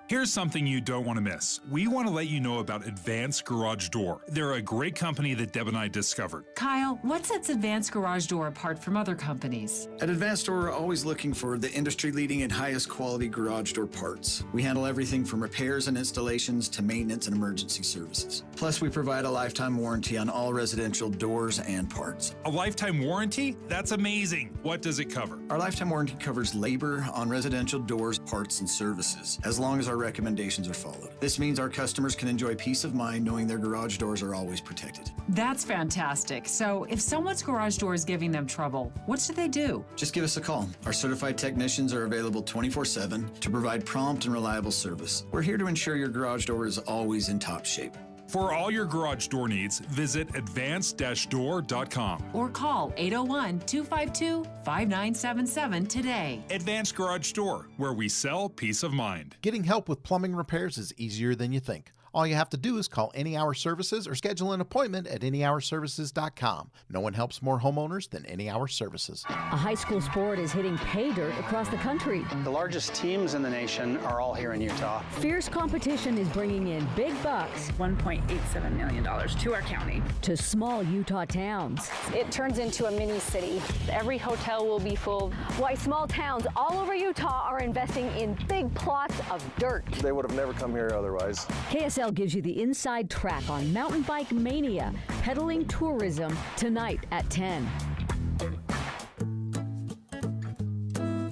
Here's something you don't want to miss. We want to let you know about Advanced Garage Door. They're a great company that Deb and I discovered. Kyle, what sets Advanced Garage Door apart from other companies? At Advanced Door, we're always looking for the industry-leading and highest quality garage door parts. We handle everything from repairs and installations to maintenance and emergency services. Plus, we provide a lifetime warranty on all residential doors and parts. A lifetime warranty? That's amazing. What does it cover? Our lifetime warranty covers labor on residential doors, parts, and services, as long as our recommendations are followed. This means our customers can enjoy peace of mind knowing their garage doors are always protected. That's fantastic. So if someone's garage door is giving them trouble, what should they do? Just give us a call. Our certified technicians are available 24/7 to provide prompt and reliable service. We're here to ensure your garage door is always in top shape. For all your garage door needs, visit advanced-door.com. Or call 801-252-5977 today. Advanced Garage Door, where we sell peace of mind. Getting help with plumbing repairs is easier than you think. All you have to do is call Any Hour Services or schedule an appointment at anyhourservices.com. No one helps more homeowners than Any Hour Services. A high school sport is hitting pay dirt across the country. The largest teams in the nation are all here in Utah. Fierce competition is bringing in big bucks. $1.87 million to our county. To small Utah towns. It turns into a mini city. Every hotel will be full. Why small towns all over Utah are investing in big plots of dirt. They would have never come here otherwise. KSL gives you the inside track on Mountain Bike Mania, pedaling tourism, tonight at 10.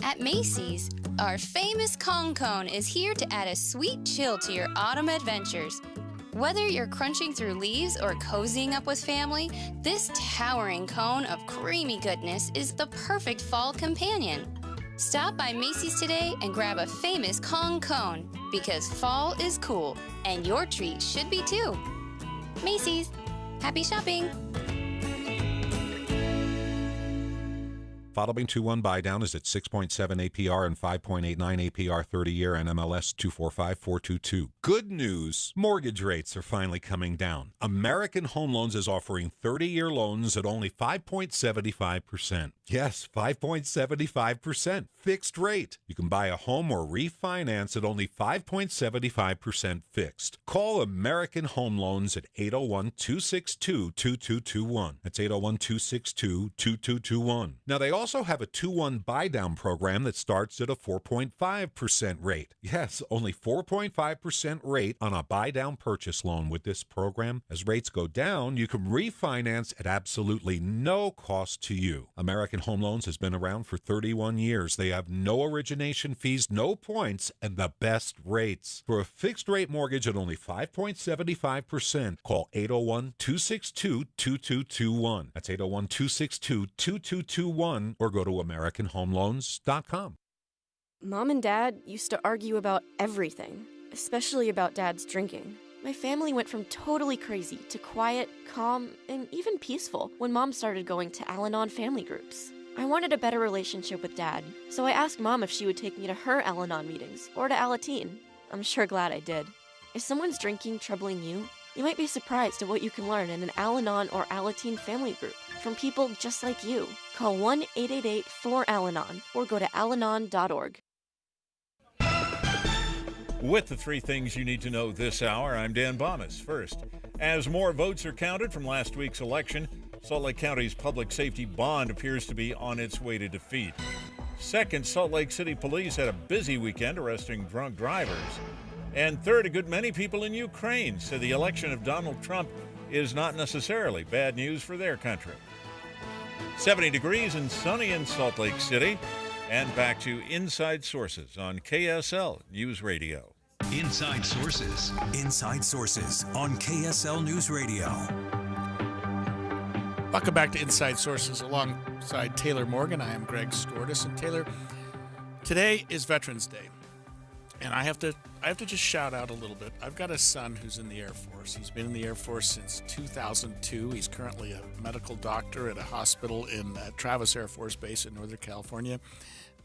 At Macy's, our famous Kong Cone is here to add a sweet chill to your autumn adventures. Whether you're crunching through leaves or cozying up with family, this towering cone of creamy goodness is the perfect fall companion. Stop by Macy's today and grab a famous Kong Cone, because fall is cool, and your treat should be too. Macy's. Happy shopping! Following 2-1 buy down is at 6.7 APR and 5.89 APR 30-year and MLS 245422. Good news, mortgage rates are finally coming down. American Home Loans is offering 30-year loans at only 5.75%. Yes, 5.75% fixed rate. You can buy a home or refinance at only 5.75% fixed. Call American Home Loans at 801-262-2221. That's 801-262-2221. Now, they also have a 2-1 buy-down program that starts at a 4.5% rate. Yes, only 4.5% rate on a buy-down purchase loan with this program. As rates go down, you can refinance at absolutely no cost to you. American Home Loans has been around for 31 years. They have no origination fees, no points, and the best rates. For a fixed-rate mortgage at only 5.75%, call 801-262-2221. That's 801-262-2221, or go to AmericanHomeLoans.com. Mom and Dad used to argue about everything, especially about Dad's drinking. My family went from totally crazy to quiet, calm, and even peaceful when Mom started going to Al-Anon family groups. I wanted a better relationship with Dad, so I asked Mom if she would take me to her Al-Anon meetings or to Alateen. I'm sure glad I did. If someone's drinking troubling you, you might be surprised at what you can learn in an Al-Anon or Alateen family group from people just like you. Call 1-888-4-ALANON or go to alanon.org. With the 3 things you need to know this hour, I'm Dan Bomas. First, as more votes are counted from last week's election, Salt Lake County's public safety bond appears to be on its way to defeat. Second, Salt Lake City police had a busy weekend arresting drunk drivers. And third, a good many people in Ukraine said the election of Donald Trump is not necessarily bad news for their country. 70 degrees and sunny in Salt Lake City. And back to Inside Sources on KSL News Radio. Inside Sources. Inside Sources on KSL News Radio. Welcome back to Inside Sources alongside Taylor Morgan. I am Greg Skordas. And Taylor, today is Veterans Day. And I have to just shout out a little bit. I've got a son who's in the Air Force. He's been in the Air Force since 2002. He's currently a medical doctor at a hospital in Travis Air Force Base in Northern California.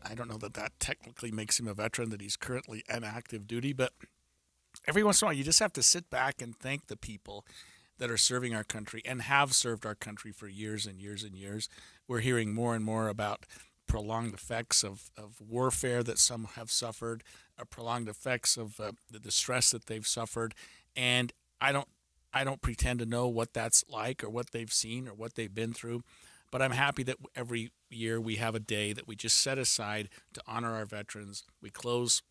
I don't know that technically makes him a veteran, that he's currently on active duty, but every once in a while you just have to sit back and thank the people that are serving our country and have served our country for years and years and years. We're hearing more and more about prolonged effects of warfare that some have suffered, prolonged effects of the distress that they've suffered, and I don't pretend to know what that's like or what they've seen or what they've been through, but I'm happy that every year we have a day that we just set aside to honor our veterans. We close,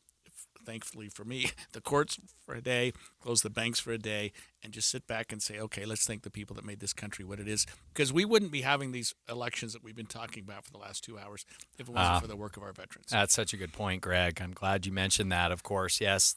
thankfully for me, the courts for a day, close the banks for a day, and just sit back and say, okay, let's thank the people that made this country what it is. Because we wouldn't be having these elections that we've been talking about for the last 2 hours if it wasn't for the work of our veterans. That's such a good point, Greg. I'm glad you mentioned that, of course. Yes,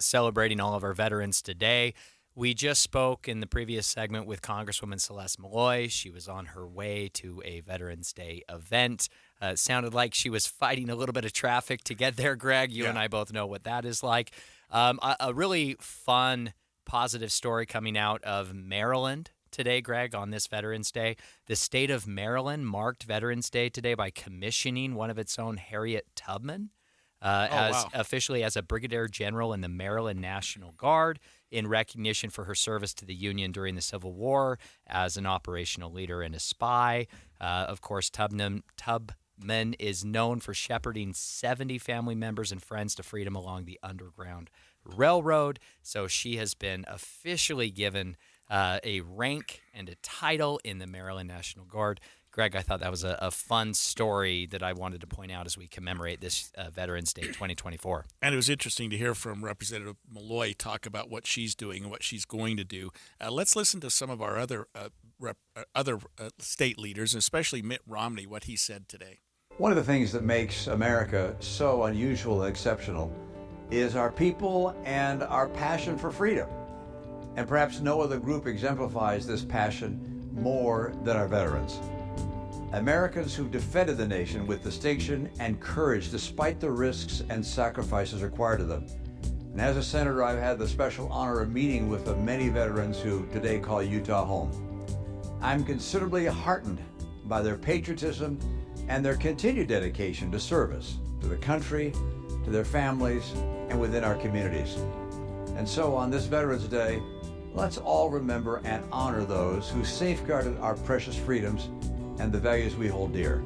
celebrating all of our veterans today. We just spoke in the previous segment with Congresswoman Celeste Malloy. She was on her way to a Veterans Day event. It sounded like she was fighting a little bit of traffic to get there, Greg. You and I both know what that is like. A really fun, positive story coming out of Maryland today, Greg, on this Veterans Day. The state of Maryland marked Veterans Day today by commissioning one of its own, Harriet Tubman, officially as a brigadier general in the Maryland National Guard, in recognition for her service to the Union during the Civil War as an operational leader and a spy. Of course, Tubman is known for shepherding 70 family members and friends to freedom along the Underground Railroad. So she has been officially given a rank and a title in the Maryland National Guard. Greg, I thought that was a fun story that I wanted to point out as we commemorate this Veterans Day 2024. And it was interesting to hear from Representative Malloy talk about what she's doing and what she's going to do. Let's listen to some of our other state leaders, especially Mitt Romney, what he said today. One of the things that makes America so unusual and exceptional is our people and our passion for freedom. And perhaps no other group exemplifies this passion more than our veterans. Americans who defended the nation with distinction and courage despite the risks and sacrifices required of them. And as a senator, I've had the special honor of meeting with the many veterans who today call Utah home. I'm considerably heartened by their patriotism and their continued dedication to service, to the country, to their families, and within our communities. And so on this Veterans Day, let's all remember and honor those who safeguarded our precious freedoms and the values we hold dear.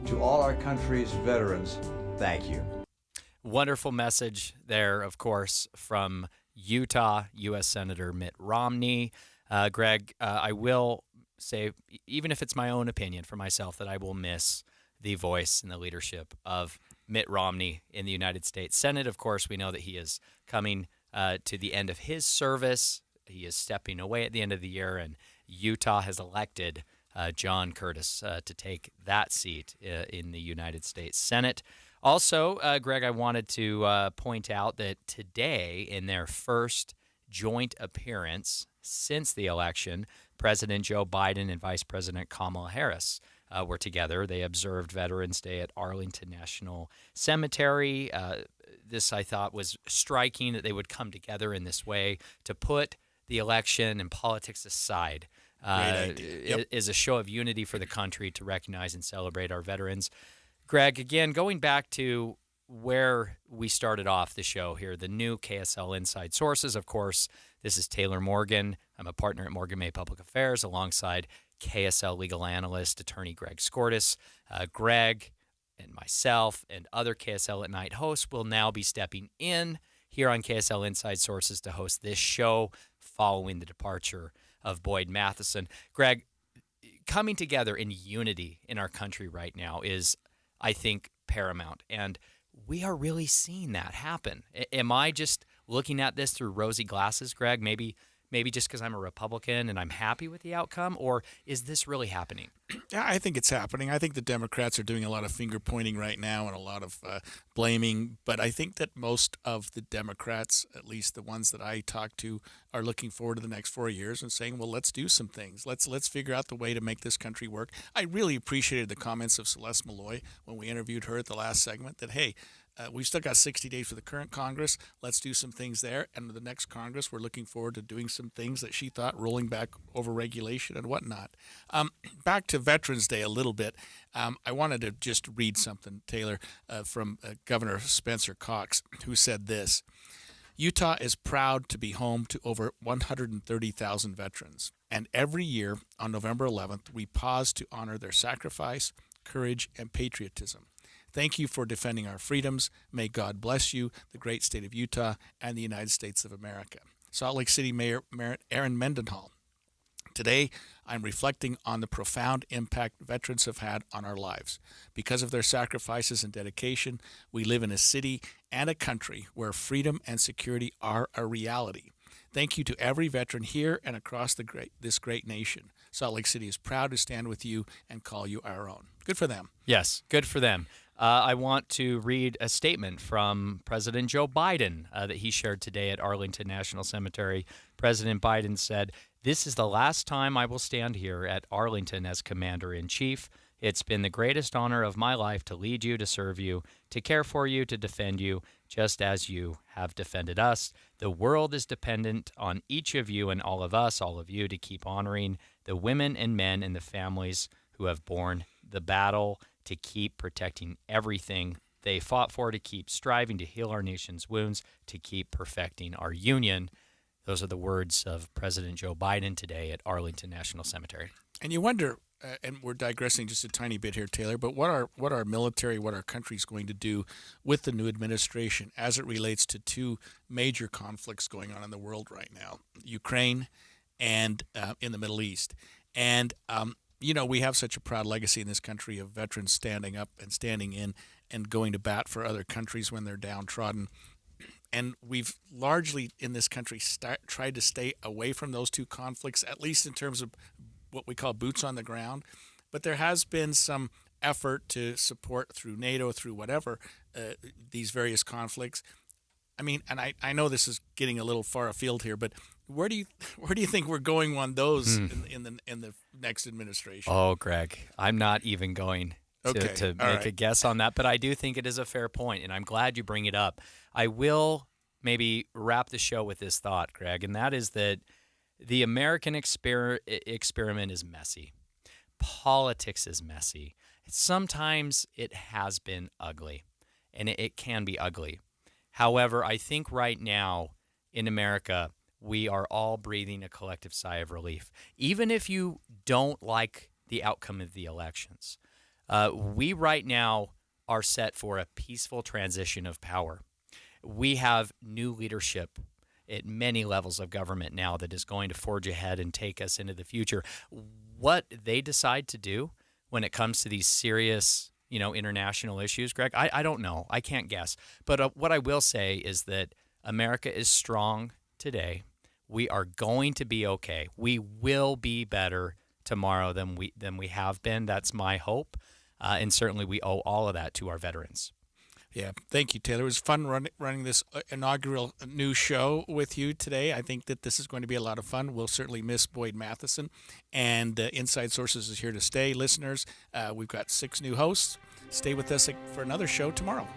To all our country's veterans, thank you. Wonderful message there, of course, from Utah U.S. Senator Mitt Romney. Greg, I will say, even if it's my own opinion for myself, that I will miss the voice and the leadership of Mitt Romney in the United States Senate. Of course, we know that he is coming to the end of his service. He is stepping away at the end of the year, and Utah has elected John Curtis to take that seat in the United States Senate. Also, Greg, I wanted to point out that today, in their first joint appearance since the election, President Joe Biden and Vice President Kamala Harris were together. They observed Veterans Day at Arlington National Cemetery. This, I thought, was striking that they would come together in this way to put the election and politics aside. Is a show of unity for the country to recognize and celebrate our veterans. Greg, again, going back to where we started off the show here, the new KSL Inside Sources. Of course, this is Taylor Morgan. I'm a partner at Morgan May Public Affairs alongside KSL legal analyst, attorney Greg Skordas. Greg and myself and other KSL at Night hosts will now be stepping in here on KSL Inside Sources to host this show following the departure of Boyd Matheson. Greg, coming together in unity in our country right now is, I think, paramount. And we are really seeing that happen. Am I just looking at this through rosy glasses, Greg? Maybe maybe just because I'm a Republican and I'm happy with the outcome, or is this really happening? Yeah, I think it's happening. I think the Democrats are doing a lot of finger pointing right now and a lot of blaming. But I think that most of the Democrats, at least the ones that I talk to, are looking forward to the next 4 years and saying, well, let's do some things. Let's figure out the way to make this country work. I really appreciated the comments of Celeste Malloy when we interviewed her at the last segment that, hey, we've still got 60 days for the current Congress. Let's do some things there. And the next Congress, we're looking forward to doing some things that she thought, rolling back over regulation and whatnot. Back to Veterans Day a little bit. I wanted to just read something, Taylor, from Governor Spencer Cox, who said this: Utah is proud to be home to over 130,000 veterans. And every year on November 11th, we pause to honor their sacrifice, courage, and patriotism. Thank you for defending our freedoms. May God bless you, the great state of Utah, and the United States of America. Salt Lake City Mayor Aaron Mendenhall. Today, I'm reflecting on the profound impact veterans have had on our lives. Because of their sacrifices and dedication, we live in a city and a country where freedom and security are a reality. Thank you to every veteran here and across this great nation. Salt Lake City is proud to stand with you and call you our own. Good for them. Yes, good for them. I want to read a statement from President Joe Biden that he shared today at Arlington National Cemetery. President Biden said, "This is the last time I will stand here at Arlington as Commander-in-Chief. It's been the greatest honor of my life to lead you, to serve you, to care for you, to defend you, just as you have defended us. The world is dependent on each of you and all of you, to keep honoring the women and men and the families who have borne the battle, to keep protecting everything they fought for, to keep striving to heal our nation's wounds, to keep perfecting our union." Those are the words of President Joe Biden today at Arlington National Cemetery. And you wonder, and we're digressing just a tiny bit here, Taylor, but what our military, what our country is going to do with the new administration as it relates to two major conflicts going on in the world right now, Ukraine and in the Middle East. And we have such a proud legacy in this country of veterans standing up and standing in and going to bat for other countries when they're downtrodden. And we've largely in this country tried to stay away from those two conflicts, at least in terms of what we call boots on the ground. But there has been some effort to support through NATO, through whatever, these various conflicts. I mean, and I know this is getting a little far afield here, but where do you think we're going on those in the next administration? Oh, Greg, I'm not even going to make a guess on that, but I do think it is a fair point, and I'm glad you bring it up. I will maybe wrap the show with this thought, Greg, and that is that the American experiment is messy. Politics is messy. Sometimes it has been ugly, and it can be ugly. However, I think right now in America, we are all breathing a collective sigh of relief. Even if you don't like the outcome of the elections, we right now are set for a peaceful transition of power. We have new leadership at many levels of government now that is going to forge ahead and take us into the future. What they decide to do when it comes to these serious, international issues, Greg, I don't know. I can't guess. But what I will say is that America is strong today. We are going to be okay. We will be better tomorrow than we have been. That's my hope. And certainly we owe all of that to our veterans. Yeah, thank you, Taylor. It was fun running this inaugural new show with you today. I think that this is going to be a lot of fun. We'll certainly miss Boyd Matheson, and Inside Sources is here to stay. Listeners, we've got 6 new hosts. Stay with us for another show tomorrow.